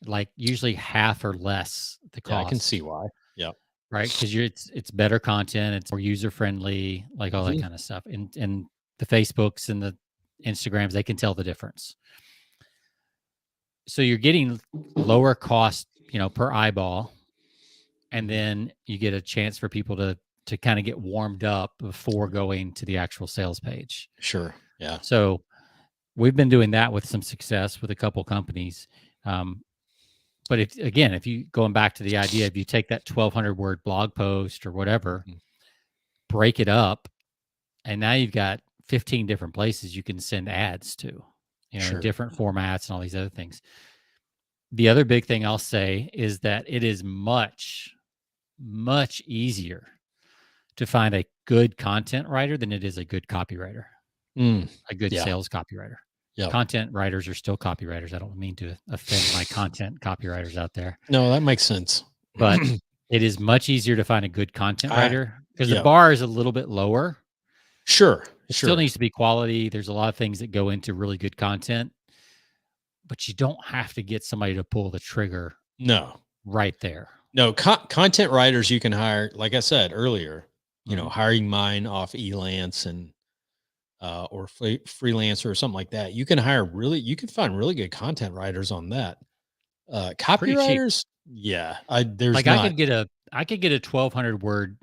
like usually half or less the cost. I can see why. Yeah. Right. Because it's better content. It's more user friendly, like all that kind of stuff. And the Facebooks and the Instagrams, they can tell the difference. So you're getting lower cost, per eyeball. And then you get a chance for people to kind of get warmed up before going to the actual sales page. Sure. Yeah. So we've been doing that with some success with a couple companies. But if you going back to the idea, if you take that 1,200 word blog post or whatever, break it up, and now you've got 15 different places you can send ads to, in different formats and all these other things. The other big thing I'll say is that it is much, much easier to find a good content writer than it is a good copywriter, a good sales copywriter. Yep. Content writers are still copywriters. I don't mean to offend my content copywriters out there. No, that makes sense. But it is much easier to find a good content writer because the bar is a little bit lower. Sure. It still needs to be quality. There's a lot of things that go into really good content, but you don't have to get somebody to pull the trigger. No. Right there. No, content writers you can hire, like I said earlier, hiring mine off Elance and or freelancer or something like that. You can find really good content writers on that. Copywriters, I could get a 1,200 word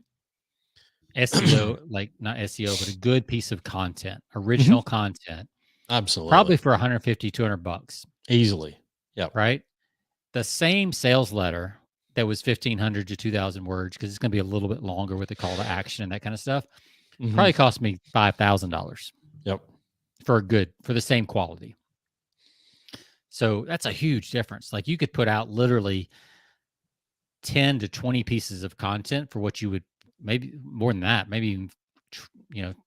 SEO, like not SEO, but a good piece of content, original content. Absolutely. Probably for $150, $200 easily. Yeah. Right. The same sales letter that was 1,500 to 2,000 words, because it's going to be a little bit longer with the call to action and that kind of stuff. Probably cost me $5,000. Yep. For the same quality. So that's a huge difference. Like you could put out literally 10 to 20 pieces of content for what you would, maybe more than that, maybe even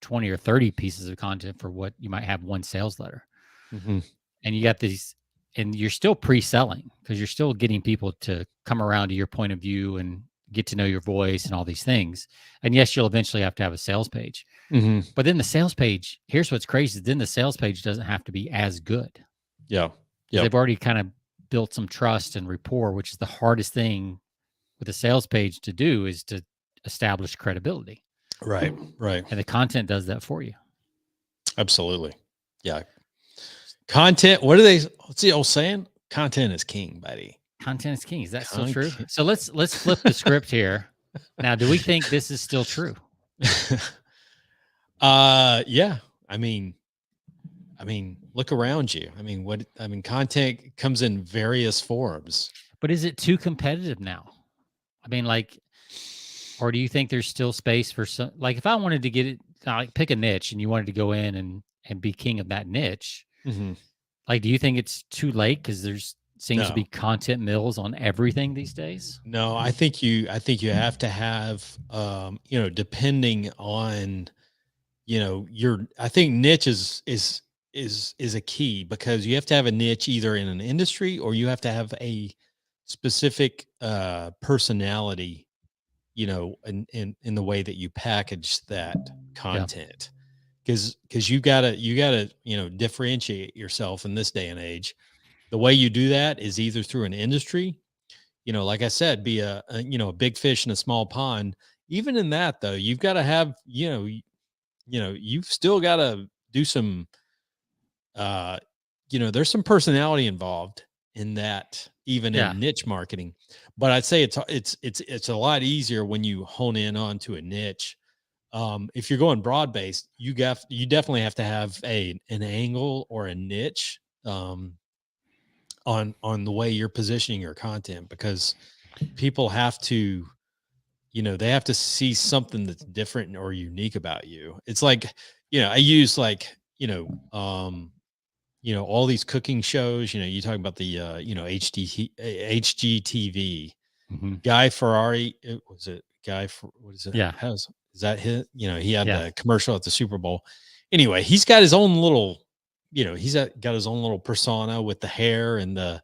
20 or 30 pieces of content for what you might have one sales letter. And you got these, and you're still pre-selling because you're still getting people to come around to your point of view and get to know your voice and all these things. And yes, you'll eventually have to have a sales page. But then the sales page, here's what's crazy. Then the sales page doesn't have to be as good. Yeah. They've already kind of built some trust and rapport, which is the hardest thing with a sales page to do, is to establish credibility. Right. And the content does that for you. Absolutely. Yeah. Content. What's the old saying? Content is king, buddy. Content is king. Is that still true? So let's flip the script here. Now, do we think this is still true? Yeah. I mean, look around you. Content comes in various forms. But is it too competitive now? Or do you think there's still space for some? Like, if I wanted to get it, pick a niche, and you wanted to go in and be king of that niche, like, do you think it's too late because there's seems to be content mills on everything these days? No, I think you have to have, depending on, I think niche is a key, because you have to have a niche either in an industry or you have to have a specific personality, in the way that you package that content. Because you gotta, differentiate yourself in this day and age. The way you do that is either through an industry, like I said, be a big fish in a small pond. Even in that though, you've got to have, you've still got to do some, uh, there's some personality involved in that, even Yeah. in niche marketing. But I'd say it's a lot easier when you hone in onto a niche. If you're going broad based, you definitely have to have an angle or a niche, on the way you're positioning your content, because people have to, they have to see something that's different or unique about you. It's like, I use like, all these cooking shows, you talk about the, HGTV, Mm-hmm. Guy Ferrari. Was it Guy? What is it? Yeah. Is that his? He had Yeah. the commercial at the Super Bowl. Anyway, he's got his own little, he's got his own little persona with the hair and the,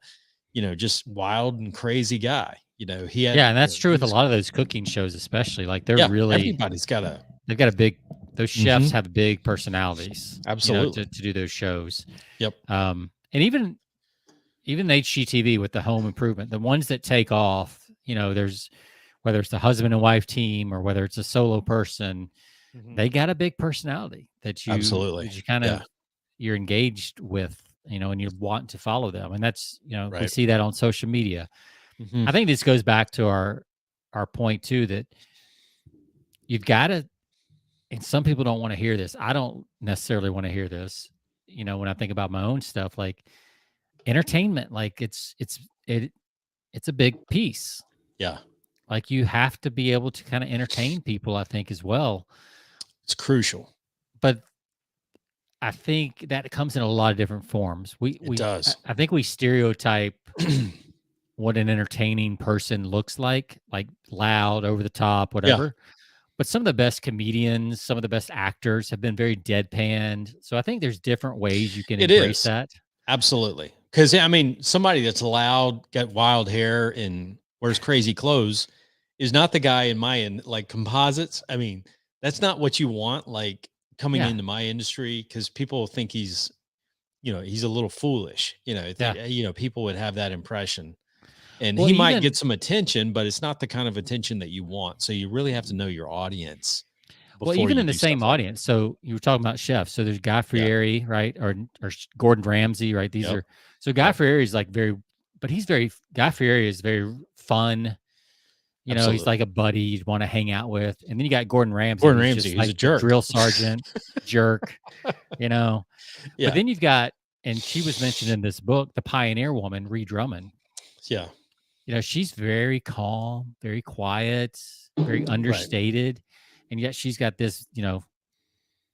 just wild and crazy guy. He had, Yeah, and that's true he with a was, lot of those cooking shows, especially. Like they're yeah, really everybody's got a, they've got a big those chefs mhm, have big personalities, absolutely. to do those shows. Yep. And even HGTV with the home improvement, the ones that take off, there's whether it's the husband and wife team or whether it's a solo person, Mhm. they got a big personality Absolutely. that you kind Yeah. of you're engaged with, and you want to follow them. And that's, we Right. see that on social media. Mhm. I think this goes back to our point too, that you've got to, and some people don't want to hear this. I don't necessarily want to hear this. When I think about my own stuff, like entertainment, like it's a big piece. Yeah. Like you have to be able to kind of entertain people, I think, as well. It's crucial. But I think that comes in a lot of different forms. It does. I think we stereotype what an entertaining person looks like loud, over the top, Yeah. whatever. But some of the best comedians, some of the best actors have been very deadpanned. So I think there's different ways you can It embrace is. that. Absolutely. Because I mean, somebody that's loud, got wild hair, and wears crazy clothes is not the guy in like composites. I mean, that's not what you want. Like coming Yeah. into my industry, because people think he's a little foolish. Yeah. People would have that impression, and Well, he might get even some attention, but it's not the kind of attention that you want. So you really have to know your audience well, before even you in the do stuff same like that. audience. So you were talking about chefs. So there's Guy Yeah. Fieri, right? Or Gordon Ramsay, right? These Yep. are so Guy Yep. Fieri is like but Guy Fieri is very fun. He's Absolutely. like a buddy you'd want to hang out with. And then you got Gordon Ramsay, Gordon who's Ramsay, just who's like a the jerk. drill sergeant, jerk, you know. But Yeah. then you've got, and she was mentioned in this book, the pioneer woman, Ree Drummond. Yeah. She's very calm, very quiet, very Right. understated. And yet she's got this,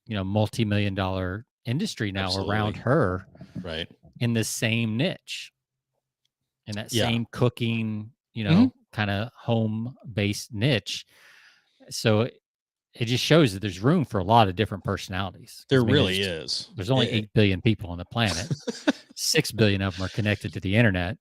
multi-million-dollar industry now around Absolutely. her Right. in the same niche, in that Yeah. same cooking, Mhm. kind of home-based niche. So it just shows that there's room for a lot of different personalities. Because There I mean, really is. there's only 8 billion people on the planet. 6 billion of them are connected to the internet.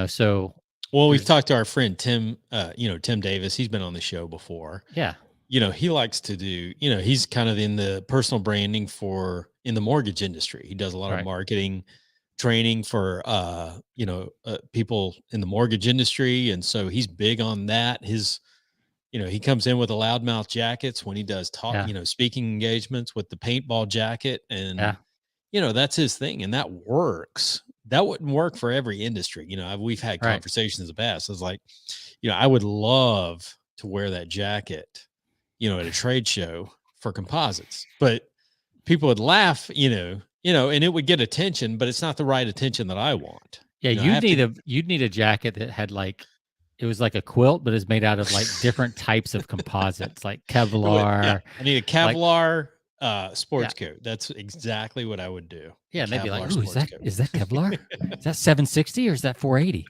So Well, we've there's talked to our friend Tim, Tim Davis. He's been on the show before. yeah, He likes to do, he's kind of in the personal branding in the mortgage industry. He does a lot of right, marketing training for, people in the mortgage industry. And so he's big on that. He comes in with a loudmouth jackets when he does talk, yeah, speaking engagements with the paintball jacket. yeah, And, that's his thing. And that works. That wouldn't work for every industry. We've had right. conversations in the past. It's like, I would love to wear that jacket, at a trade show for composites, but people would laugh, and it would get attention, but it's not the right attention that I want. Yeah, I have to, you'd need a jacket that had it was like a quilt, but is made out of like different types of composites, like it would, yeah, Kevlar. I need a Like, Kevlar yeah, sports coat. That's exactly what I would do. A yeah, and they'd be like, Kevlar "Ooh, sports coat. is that Kevlar? Is that 760 or is that 480?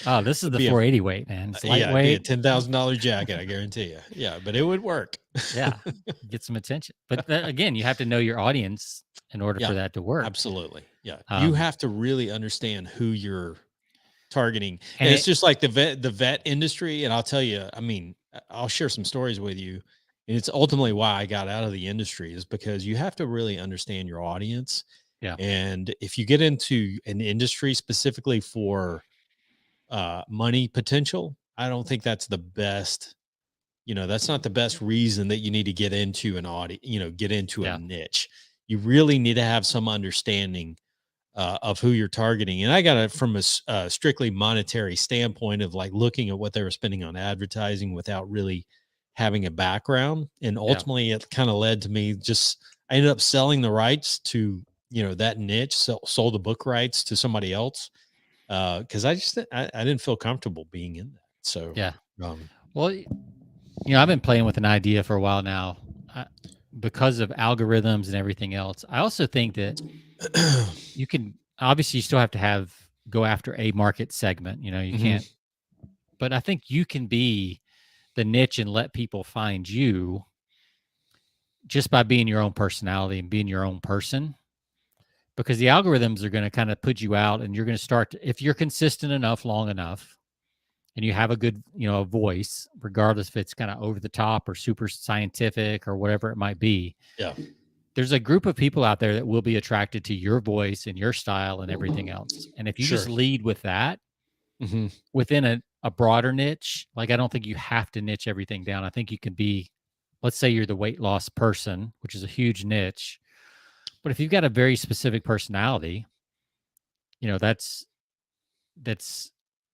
Oh, this is It'd the be 480 weight, man. It's yeah, it'd be a lightweight. $10,000 jacket, I guarantee you. Yeah, but it would work. Yeah, get some attention. But again, you have to know your audience in order Yeah, for that to work. absolutely. Yeah, you Um, have to really understand who you're targeting, and and it's it, just like the vet industry. And I'll tell you, I mean, I'll share some stories with you, and it's ultimately why I got out of the industry, is because you have to really understand your audience. yeah, And if you get into an industry specifically for money potential, I don't think that's the best. That's not the best reason that you need to get into an audience, get into a Yeah. niche. You really need to have some understanding of who you're targeting. And I got it from a strictly monetary standpoint of like looking at what they were spending on advertising without really having a background. And Yeah. ultimately, it kind of led to me I ended up selling the rights to, that niche, sold the book rights to somebody else because I didn't feel comfortable being in that. So, Yeah. um, Well, I've been playing with an idea for a while now because of algorithms and everything else. I also think that you can obviously you still have to go after a market segment. You mhm, can't, but I think you can be the niche and let people find you just by being your own personality and being your own person. Because the algorithms are going to kind of put you out, and you're going to start if you're consistent enough, long enough, and you have a good, a voice, regardless if it's kind of over the top or super scientific or whatever it might be. yeah, There's a group of people out there that will be attracted to your voice and your style and everything else. And if you just sure. lead with that Hmm. within a broader niche, like I don't think you have to niche everything down. I think you can be, let's say you're the weight loss person, which is a huge niche. But if you've got a very specific personality, that's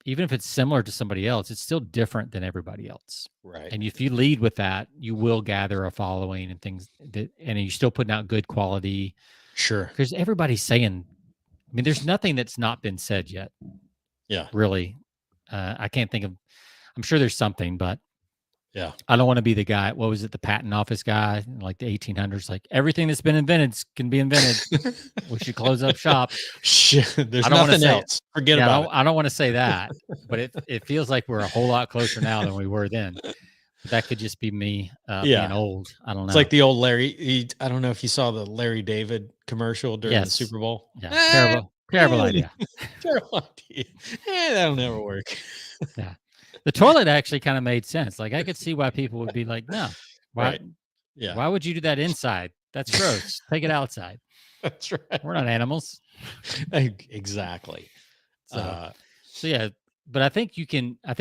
even if it's similar to somebody else, it's still different than everybody else. Right. And if you lead with that, you will gather a following and things and you're still putting out good quality Sure. because everybody's saying, I mean, there's nothing that's not been said yet, Yeah. really. I can't think of, I'm sure there's something, but Yeah. I don't want to be the guy. What was it? The patent office guy in like the 1800s, like everything that's been invented can be invented. We should close up shop. Shit, there's I don't want to nothing say, else. Forget yeah, about it. I don't want to say that, but it feels like we're a whole lot closer now than we were then. But that could just be me being Yeah. old. I don't It's know. like the old I don't know if you saw the Larry David commercial during the Yes. Super Bowl. Yeah. Terrible idea. Terrible idea. That'll never work. Yeah. The toilet actually kind of made sense. Like I could see why people would be like, no, why Right. Yeah. why would you do that inside? That's gross. Take it outside. That's We're right. not animals. Exactly. So Uh, so yeah, but I think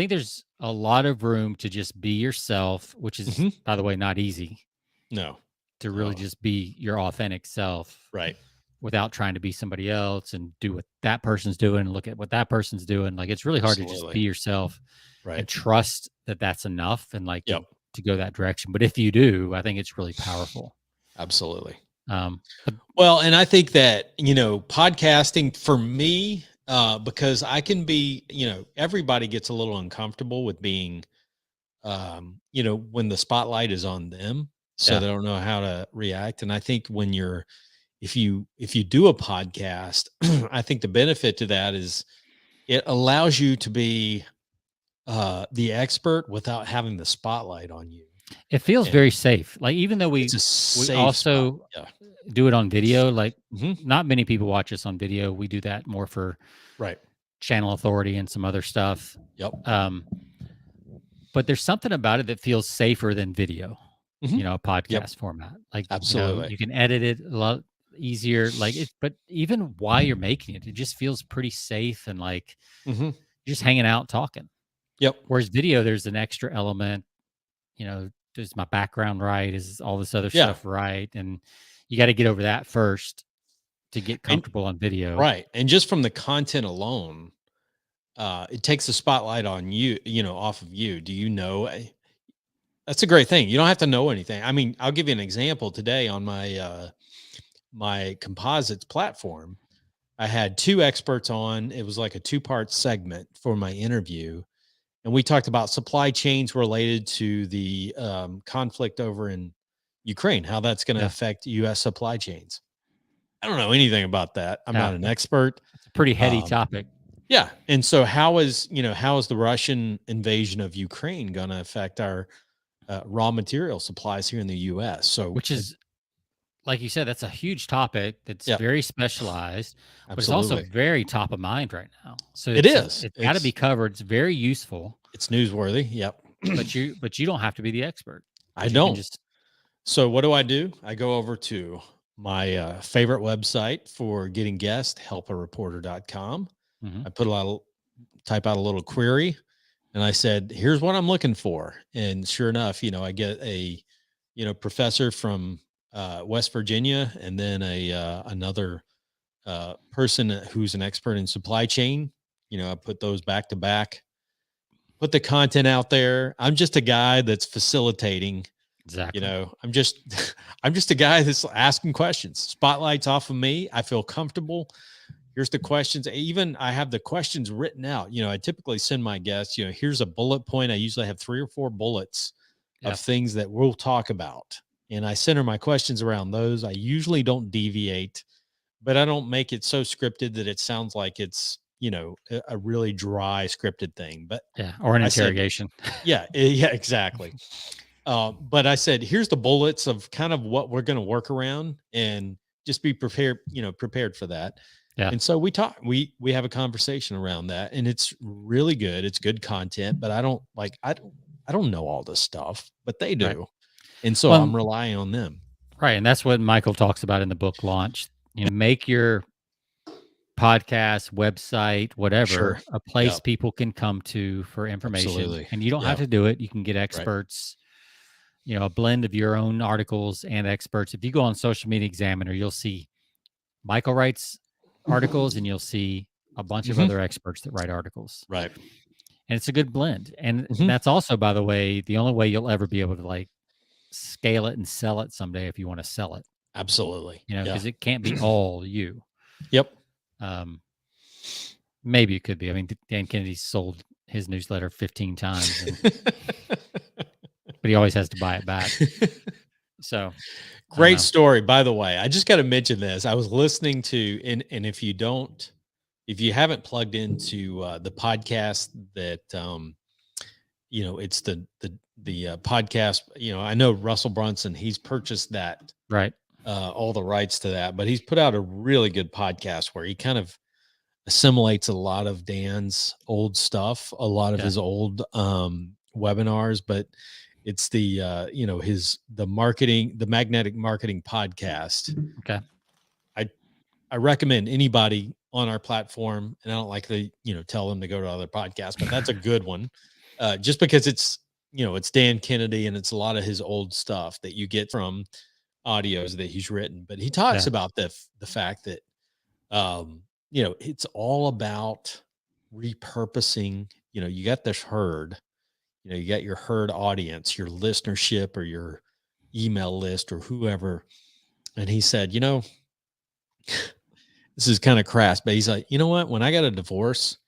there's a lot of room to just be yourself, which is mhm. by the way not easy No. to really No. just be your authentic self Right. without trying to be somebody else and do what that person's doing and look at what that person's doing. Like it's really hard to just be Absolutely. yourself Right. and trust that that's enough and like Yep. to go that direction. But if you do, I think it's really powerful. Absolutely. But Well, and I think that, podcasting for me, because I can be, everybody gets a little uncomfortable with being, when the spotlight is on them. So yeah, they don't know how to react. And I think if you do a podcast, I think the benefit to that is it allows you to be the expert without having the spotlight on you. it feels And very safe. Like even though it's a we safe spot. also Yeah. do it on video, like Hmm. not many people watch us on video. We do that more for Right. channel authority and some other stuff. Yep. Um, but there's something about it that feels safer than video, Hmm. a Yep. podcast format. Like, Absolutely. you can edit it a lot easier. Like it, but even while you're making it, it just feels pretty safe and like Hmm. you're just hanging out talking. Yep. Whereas video, there's an extra element, is my background right? Is all this other Yeah. stuff right? And you got to get over that first to get And comfortable on video. right. And just from the content alone, it takes the spotlight on you, off of you. Do you know? That's a great thing. You don't have to know anything. I mean, I'll give you an example today on my composites platform. I had two experts on. It was like a two-part segment for my interview. And we talked about supply chains related to the conflict over in Ukraine, how that's going to Yeah. affect US supply chains. I don't know anything about that. I'm Yeah. not an expert. It's a pretty heady Um, topic, yeah. And so how is the Russian invasion of Ukraine going to affect our raw material supplies here in the US? So, which is like you said, that's a huge topic that's yeah, very specialized, but it's also absolutely. very top of mind right now. So It is. it's got to be covered. It's very useful, It's newsworthy. Yep. but you don't have to be the expert. I But you can don't. just So what do? I go over to my favorite website for getting guests, helpareporter.com. mhm. I put a lot of type out a little query, and I said, here's what I'm looking for. And sure enough, I get a, professor from West Virginia, and then another person who's an expert in supply chain. I put those back to back, put the content out there. I'm just a guy that's facilitating. Exactly. I'm just I'm just a guy that's asking questions. Spotlight's off of me. I feel comfortable. Here's the questions. Even I have the questions written out. I typically send my guests, here's a bullet point. I usually have 3 or 4 bullets of things that we'll talk about. And I center my questions around those. I usually don't deviate, but I don't make it so scripted that it sounds like it's, a really dry scripted thing. But or an I said, interrogation. yeah, exactly. But I said, here's the bullets of kind of what we're going to work around, and just be prepared, prepared for that. Yeah. And so we talk, we have a conversation around that, and it's really good. It's good content, but I don't know all this stuff, but they do. Right. And so I'm relying on them. Right. And that's what Michael talks about in the book launch. Make your podcast, website, whatever, a place people can come to for information. Absolutely. And you don't have to do it. You can get experts, a blend of your own articles and experts. If you go on Social Media Examiner, you'll see Michael writes articles, and you'll see a bunch of other experts that write articles. Right. And it's a good blend. And that's also, by the way, the only way you'll ever be able to scale it and sell it someday if you want to sell it. Absolutely. Because it can't be all you. Yep. Maybe it could be. I mean, Dan Kennedy sold his newsletter 15 times, but he always has to buy it back. So great story, by the way. I just got to mention this. I was listening to, and if you haven't plugged into the podcast that, it's the podcast, I know Russell Brunson, he's purchased that, right. All the rights to that, but he's put out a really good podcast where he kind of assimilates a lot of Dan's old stuff, a lot of his old webinars, but it's the the magnetic marketing podcast. Okay. I recommend anybody on our platform, and I don't like to, tell them to go to other podcasts, but that's a good one. Just because it's, it's Dan Kennedy, and it's a lot of his old stuff that you get from audios that he's written, but he talks about the fact that, it's all about repurposing. You got this herd, you got your herd audience, your listenership, or your email list, or whoever. And he said, this is kind of crass, but he's like, you know what? When I got a divorce,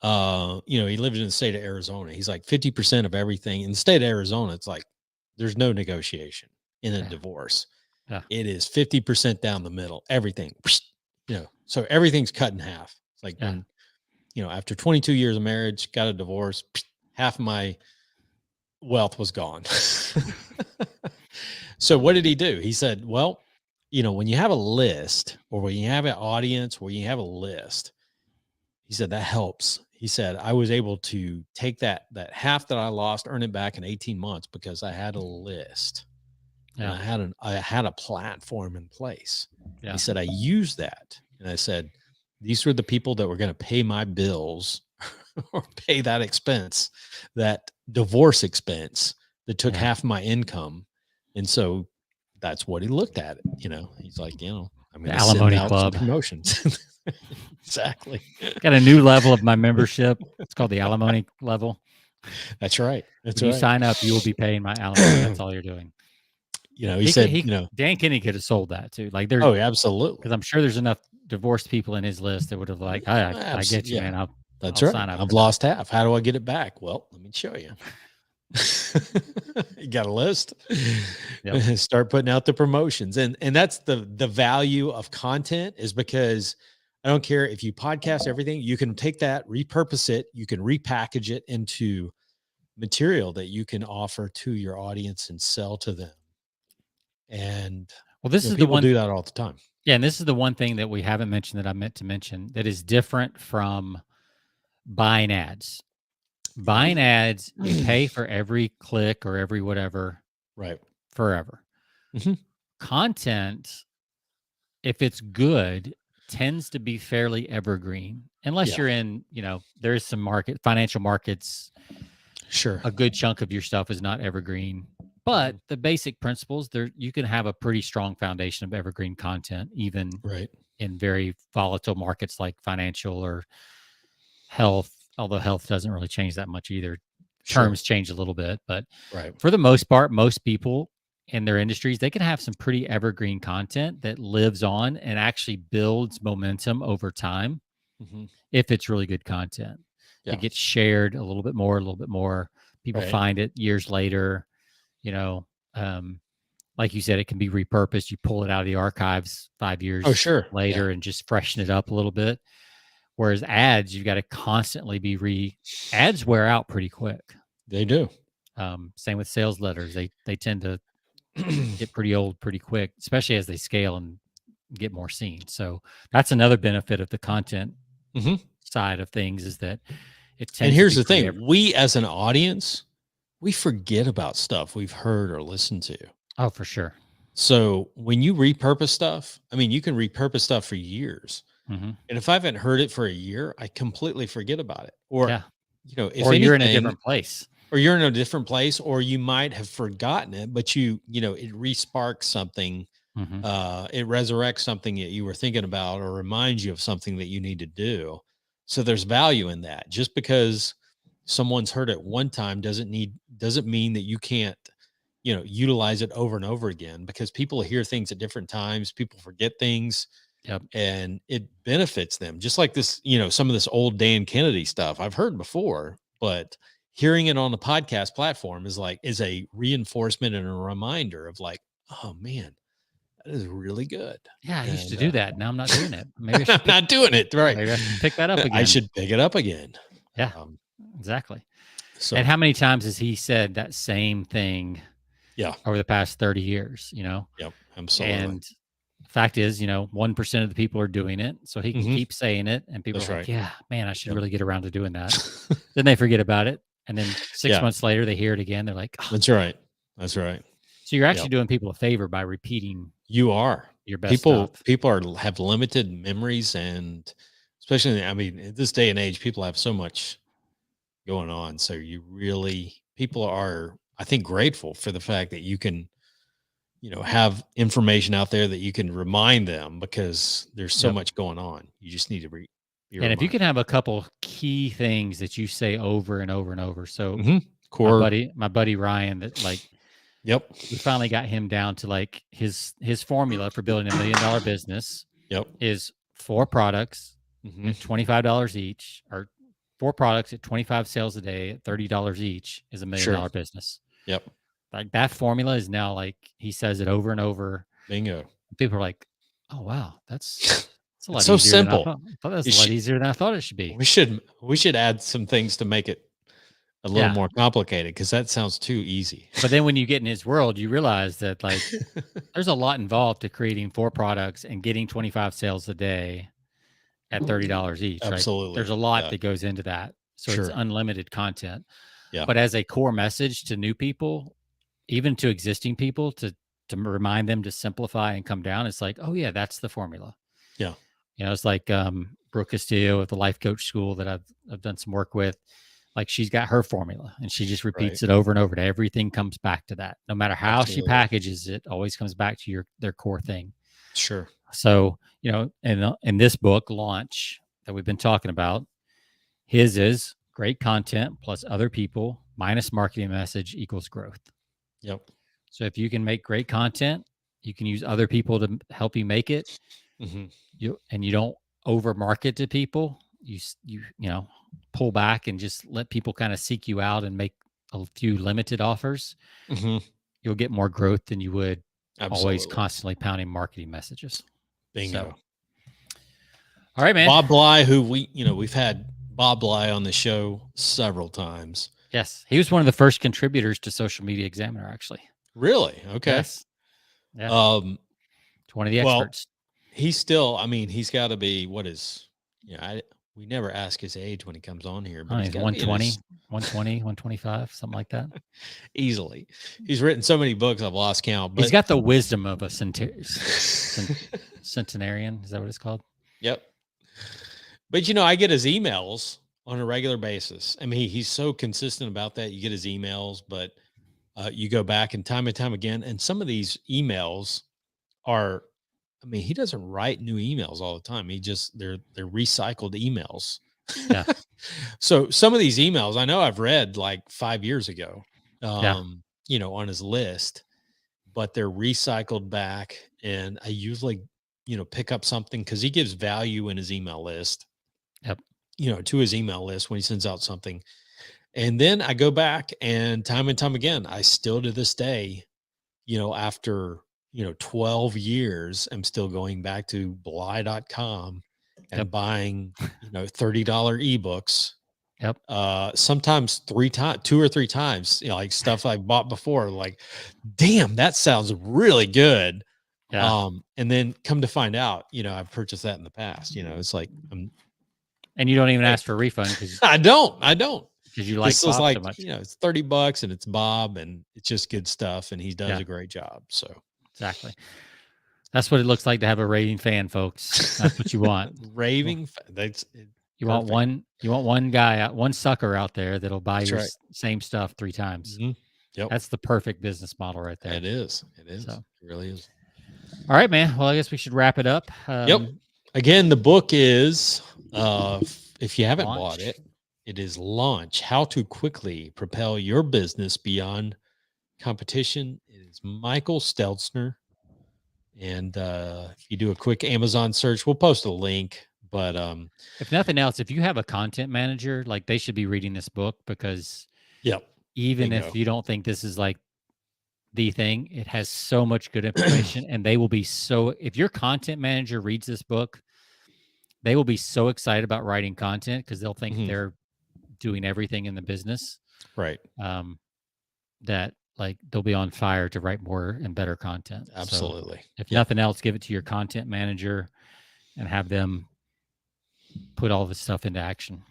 he lived in the state of Arizona. He's like 50% of everything in the state of Arizona. It's like, there's no negotiation in a divorce. Yeah. It is 50% down the middle, everything, so everything's cut in half. It's like when, after 22 years of marriage, got a divorce, half of my wealth was gone. So what did he do? He said, well, when you have a list, or when you have an audience, where you have a list, he said that helps. He said, I was able to take that half that I lost, earn it back in 18 months because I had a list. Yeah. And I had a platform in place. Yeah. He said, I used that. And I said, these were the people that were going to pay my bills or pay that expense, that divorce expense that took half my income. And so that's what he looked at it. He's like, I'm going to send out some promotions. Exactly. Got a new level of my membership. It's called the alimony level. That's right. When you sign up, you will be paying my alimony. That's all you're doing. He said, Dan Kennedy could have sold that too. Oh, absolutely. Because I'm sure there's enough divorced people in his list that would have I get you, man. I'll sign up. I've lost half. How do I get it back? Well, let me show you. You got a list. Yep. Start putting out the promotions. And that's the value of content, is because I don't care if you podcast everything, you can take that, repurpose it, you can repackage it into material that you can offer to your audience and sell to them. And this is people do that all the time. Yeah. And this is the one thing that we haven't mentioned that I meant to mention that is different from buying ads. Buying ads, you pay for every click or every whatever, right? Forever. Content, if it's good, tends to be fairly evergreen. unless you're in, there's some financial markets. Sure. A good chunk of your stuff is not evergreen, but the basic principles there, you can have a pretty strong foundation of evergreen content, even in very volatile markets like financial or health, although health doesn't really change that much either. Terms change a little bit, but for the most part, most people in their industries, they can have some pretty evergreen content that lives on and actually builds momentum over time if it's really good content. It gets shared a little bit more. People find it years later, like you said, it can be repurposed. You pull it out of the archives 5 years later and just freshen it up a little bit. Whereas ads, you've got to constantly ads wear out pretty quick. They do. Same with sales letters. They tend to get pretty old pretty quick, especially as they scale and get more seen. So that's another benefit of the content side of things, is that it tends. And here's the thing: we as an audience, we forget about stuff we've heard or listened to. Oh, for sure. So when you repurpose stuff, I mean, you can repurpose stuff for years. And if I haven't heard it for a year, I completely forget about it. Or, if you're in a different place. Or you're in a different place, or you might have forgotten it, but it re-sparks something. It resurrects something that you were thinking about, or reminds you of something that you need to do. So there's value in that. Just because someone's heard it one time doesn't mean that you can't, utilize it over and over again, because people hear things at different times. People forget things. And it benefits them, just like this, some of this old Dan Kennedy stuff I've heard before, but hearing it on the podcast platform is a reinforcement and a reminder of like, oh man, that is really good. Yeah, I used to do that. Now I'm not doing it. Maybe I should I'm not doing it. Right. Maybe I should pick that up again. I should pick it up again. Yeah, exactly. So, and how many times has he said that same thing? Over the past 30 years, Yep, absolutely. And fact is, 1% of the people are doing it, so he can keep saying it, and people are like, yeah, man, I should really get around to doing that. Then they forget about it, and then 6 months later they hear it again. They're like, oh. That's right. So you're actually doing people a favor by repeating. You are your best stuff. People have limited memories, and especially, I mean, in this day and age, people have so much going on. So people are, I think, grateful for the fact that you can, have information out there that you can remind them, because there's so much going on. You just need to be and reminded. If you can have a couple key things that you say over and over and over. So my buddy Ryan, that we finally got him down to like his formula for building $1 million business. Is 4 products at $25 each, or 4 products at 25 sales a day at $30 each is $1 million business. Like that formula is now, like, he says it over and over. Bingo. People are like, oh wow, that's a lot so easier simple. Than I thought. That's a lot easier than I thought it should be. We should add some things to make it a little more complicated, because that sounds too easy. But then when you get in his world, you realize that like there's a lot involved to creating 4 products and getting 25 sales a day at $30 each. Absolutely. Right? There's a lot that goes into that. So it's unlimited content. But as a core message to new people, even to existing people, to remind them to simplify and come down, it's like, oh yeah, that's the formula. It's like Brooke Castillo at the Life Coach School that I've done some work with. Like, she's got her formula and she just repeats it over and over. Everything comes back to that. No matter how she packages it, always comes back to their core thing. Sure. So, in this book launch that we've been talking about, his is great content plus other people minus marketing message equals growth. So if you can make great content, you can use other people to help you make it. You don't over market to people. You pull back and just let people kind of seek you out and make a few limited offers. You'll get more growth than you would always constantly pounding marketing messages. Bingo. So, all right, man. Bob Bly, who we've had Bob Bly on the show several times. Yes. He was one of the first contributors to Social Media Examiner, actually. Really? Okay. Yes. Yeah. One of the experts. He's still, I mean, he's got to be, we never ask his age when he comes on here, but he's 120, 125, something like that. Easily. He's written so many books, I've lost count. But he's got the wisdom of a centenarian. Is that what it's called? Yep. But I get his emails on a regular basis. I mean, he's so consistent about that. You get his emails, but you go back and time again, and some of these emails are, I mean, he doesn't write new emails all the time. They're recycled emails. Yeah. So some of these emails I know I've read like 5 years ago, Yeah. on his list, but they're recycled back. And I usually, pick up something because he gives value in his email list, Yep. to his email list when he sends out something. And then I go back and time again, I still to this day, after, 12 years, I'm still going back to bly.com and Yep. buying, $30 ebooks. Yep. Sometimes 2 or 3 times, like stuff I bought before, like, damn, that sounds really good. Yeah. And then come to find out, I've purchased that in the past, it's like, And you don't even ask for a refund because I don't, you like this was Bob like, so much. it's $30 and it's Bob and it's just good stuff. And he does Yeah. a great job. So Exactly. That's what it looks like to have a raving fan, folks. That's what you want. raving. You want one guy out, one sucker out there that'll buy That's your right. same stuff 3 times. Mhm. Yep. That's the perfect business model right there. It is. So, It really is. all right, man. Well, I guess we should wrap it up. Yep. Again, the book is, if you haven't Launch. bought it, it is Launch: How to Quickly Propel Your Business Beyond Competition. It is Michael Stelzner. And if you do a quick Amazon search, we'll post a link. But if nothing else, if you have a content manager, like they should be reading this book because even if you don't think this is like the thing, it has so much good information and they will be so, if your content manager reads this book, they will be so excited about writing content because they'll think they're doing everything in the business. Right. That like they'll be on fire to write more and better content. Absolutely. So if nothing else, give it to your content manager and have them put all this stuff into action.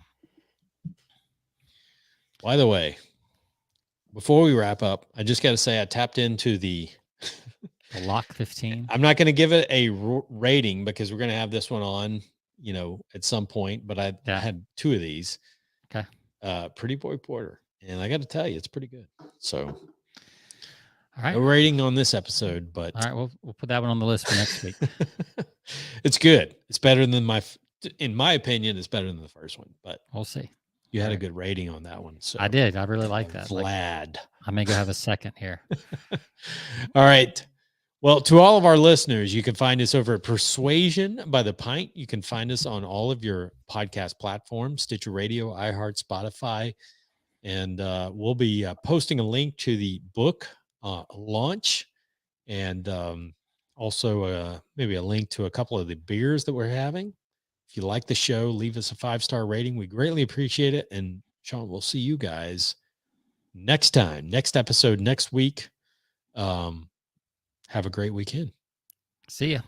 By the way, before we wrap up, I just got to say I tapped into the Lock 15. I'm not going to give it a rating because we're going to have this one on, at some point, but I had 2 of these. Okay. Pretty Boy Porter. And I got to tell you, it's pretty good. So all right. No rating on this episode, but all right, we'll put that one on the list for next week. It's good. It's better than in my opinion, it's better than the first one, but we'll see. You had a good rating on that one. So I did. I really like that. Vlad. I may go have a second here. All right. Well, to all of our listeners, you can find us over at Persuasion by the Pint. You can find us on all of your podcast platforms, Stitcher Radio, iHeart, Spotify. And we'll be posting a link to the book launch and also maybe a link to a couple of the beers that we're having. If you like the show, leave us a 5-star rating. We greatly appreciate it. And Sean, we'll see you guys next episode next week. Have a great weekend. See ya.